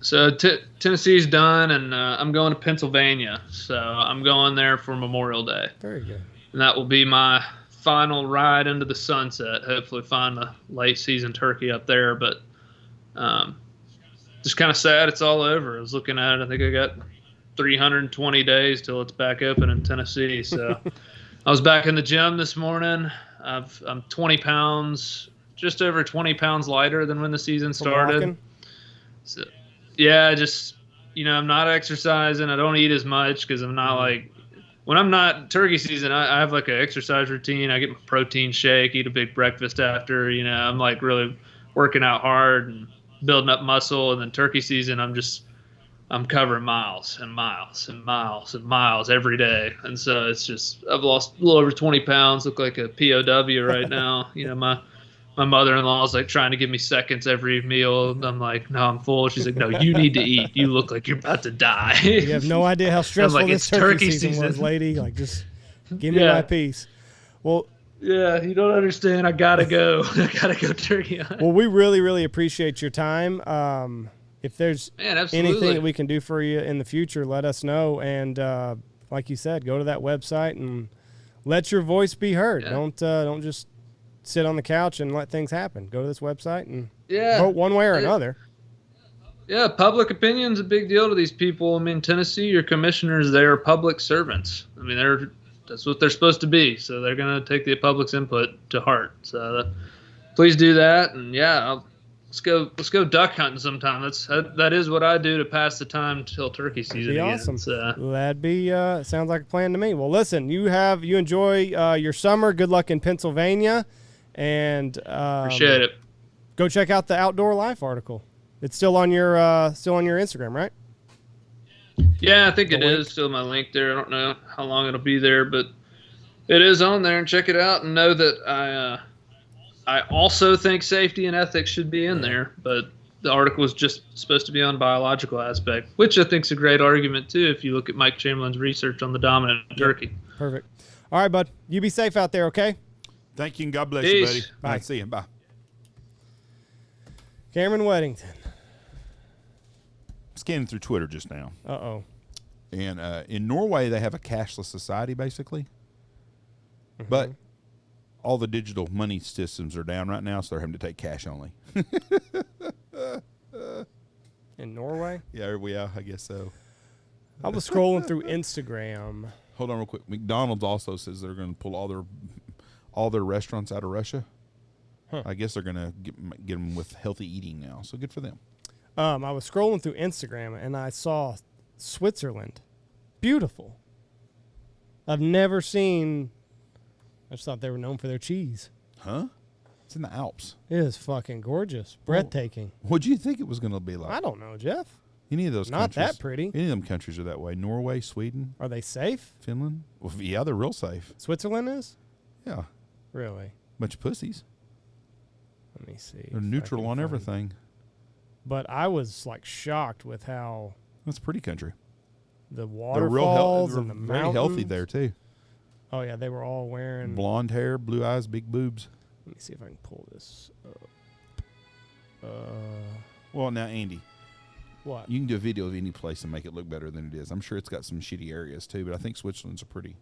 So Tennessee's done, and I'm going to Pennsylvania. So I'm going there for Memorial Day. Very good. And that will be my final ride into the sunset. Hopefully find a late season turkey up there. But just kind of sad it's all over. I was looking at it. I think I got 320 days till it's back open in Tennessee. So I was back in the gym this morning. I'm 20 pounds, just over 20 pounds lighter than when the season started. So, yeah, just, I'm not exercising. I don't eat as much because I'm not like, when I'm not turkey season, I have like an exercise routine. I get my protein shake, eat a big breakfast after, I'm like really working out hard and building up muscle. And then turkey season, I'm covering miles and miles and miles and miles every day. And so it's just, I've lost a little over 20 pounds, look like a POW right now. My mother-in-law is like trying to give me seconds every meal. I'm like, no, I'm full. She's like, no, you need to eat. You look like you're about to die. You have no idea how stressful like, this turkey season was, lady. Like, just give me my piece. Well, yeah, you don't understand. I gotta go. I gotta go turkey hunt. Well, we really, really appreciate your time. If there's anything that we can do for you in the future, let us know. And like you said, go to that website and let your voice be heard. Yeah. Don't just sit on the couch and let things happen. Go to this website and vote one way or another. Yeah, public opinion's a big deal to these people. I mean, Tennessee, your commissioners, they are public servants. I mean, that's what they're supposed to be. So they're going to take the public's input to heart. So please do that. And let's go duck hunting sometime. That is what I do to pass the time till turkey season. That'd be awesome. So. That'd be sounds like a plan to me. Well, listen, you enjoy your summer. Good luck in Pennsylvania, and appreciate it. Go check out the Outdoor Life article. It's still on your Instagram, right? Yeah, I think it is still my link there. I don't know how long it'll be there, but it is on there, and check it out and know that I also think safety and ethics should be in there, but the article is just supposed to be on biological aspect, which I think is a great argument too if you look at Mike Chamberlain's research on the dominant turkey. Perfect. All right, bud. You be safe out there, okay? Thank you, and God bless you, buddy. Bye. See you. Bye. Cameron Weddington. Scanning through Twitter just now. Uh-oh. And in Norway, they have a cashless society, basically. Mm-hmm. But all the digital money systems are down right now, so they're having to take cash only. In Norway? Yeah, I guess so. I was scrolling through Instagram. Hold on real quick. McDonald's also says they're going to pull all their restaurants out of Russia. Huh. I guess they're going to get them with healthy eating now, so good for them. I was scrolling through Instagram, and I saw Switzerland. Beautiful. I've never seen... I just thought they were known for their cheese. Huh? It's in the Alps. It is fucking gorgeous. Breathtaking. What do you think it was going to be like? I don't know, Jeff. Any of those countries. Not that pretty. Any of them countries are that way. Norway, Sweden. Are they safe? Finland. Well, yeah, they're real safe. Switzerland is? Yeah. Really? Bunch of pussies. Let me see. They're neutral on everything. But I was like shocked with how... That's a pretty country. The waterfalls and the mountains. Very healthy there, too. Oh, yeah, they were all wearing... Blonde hair, blue eyes, big boobs. Let me see if I can pull this up. Well, now, Andy. What? You can do a video of any place and make it look better than it is. I'm sure it's got some shitty areas, too, but I think Switzerland's a pretty...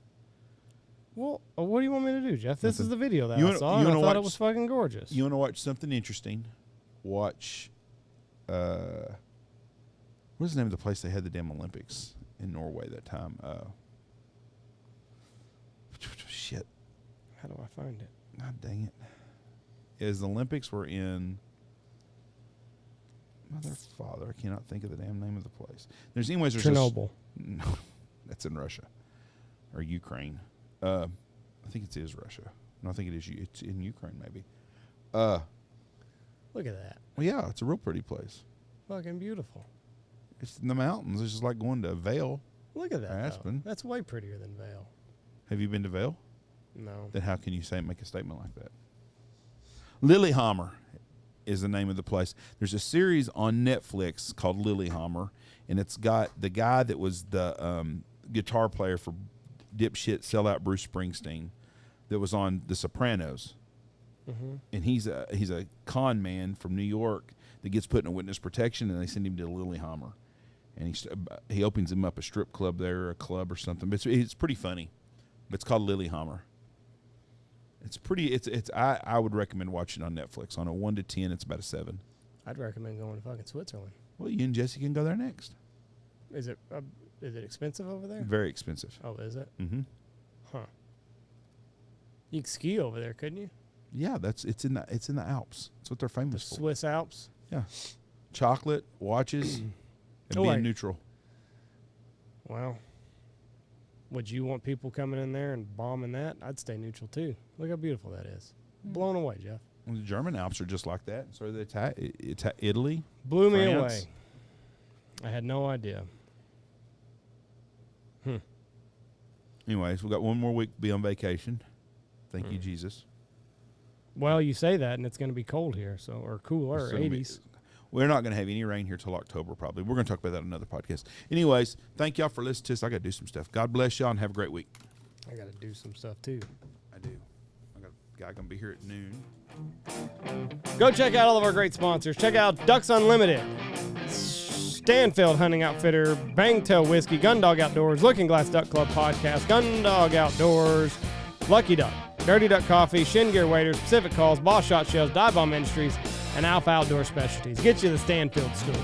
Well, what do you want me to do, Jeff? This is the video that I saw, and I thought it was fucking gorgeous. You want to watch something interesting? Watch... what's the name of the place they had the damn Olympics in Norway that time? Shit. How do I find it? God dang it. The Olympics were in... Mother, father, I cannot think of the damn name of the place. There's Chernobyl. No, that's in Russia. Or Ukraine. I think it is Russia. No, I think it is. It's in Ukraine, maybe. Look at that. Well, yeah, it's a real pretty place. Fucking beautiful. It's in the mountains. It's just like going to Vail. Look at that. Aspen. Though. That's way prettier than Vail. Have you been to Vail? No. Then how can you make a statement like that? Lillehammer is the name of the place. There's a series on Netflix called Lillehammer, and it's got the guy that was the guitar player for dipshit sellout Bruce Springsteen that was on The Sopranos. Mm-hmm. And he's a con man from New York that gets put in a witness protection, and they send him to Lillehammer. And he opens him up a strip club there, or a club or something. But it's pretty funny. But it's called Lillehammer. It's pretty. I would recommend watching it on Netflix. On a 1 to 10, it's about a 7. I'd recommend going to fucking Switzerland. Well, you and Jesse can go there next. Is it expensive over there? Very expensive. Oh, is it? Mm-hmm. Huh. You could ski over there, couldn't you? Yeah, it's in the Alps. That's what they're famous for. Swiss Alps. Yeah, chocolate, watches, and being neutral. Well, would you want people coming in there and bombing that? I'd stay neutral too. Look how beautiful that is. Blown away, Jeff. Well, the German Alps are just like that. So are the Italy. Blew me away. I had no idea. Anyways, we got one more week to be on vacation. Thank you, Jesus. Well, you say that, and it's going to be cold here, or cooler, 80s. We're not going to have any rain here till October, probably. We're going to talk about that in another podcast. Anyways, thank y'all for listening to us. I got to do some stuff. God bless y'all, and have a great week. I got to do some stuff, too. I do. I got a guy going to be here at noon. Go check out all of our great sponsors. Check out Ducks Unlimited, Stanfield Hunting Outfitter, Bangtail Whiskey, Gundog Outdoors, Looking Glass Duck Club Podcast, Gundog Outdoors, Lucky Duck, Dirty Duck Coffee, Shin Gear Waders, Pacific Calls, Boss Shot Shells, Dive Bomb Industries, and Alpha Outdoor Specialties. Get you the Stanfield store.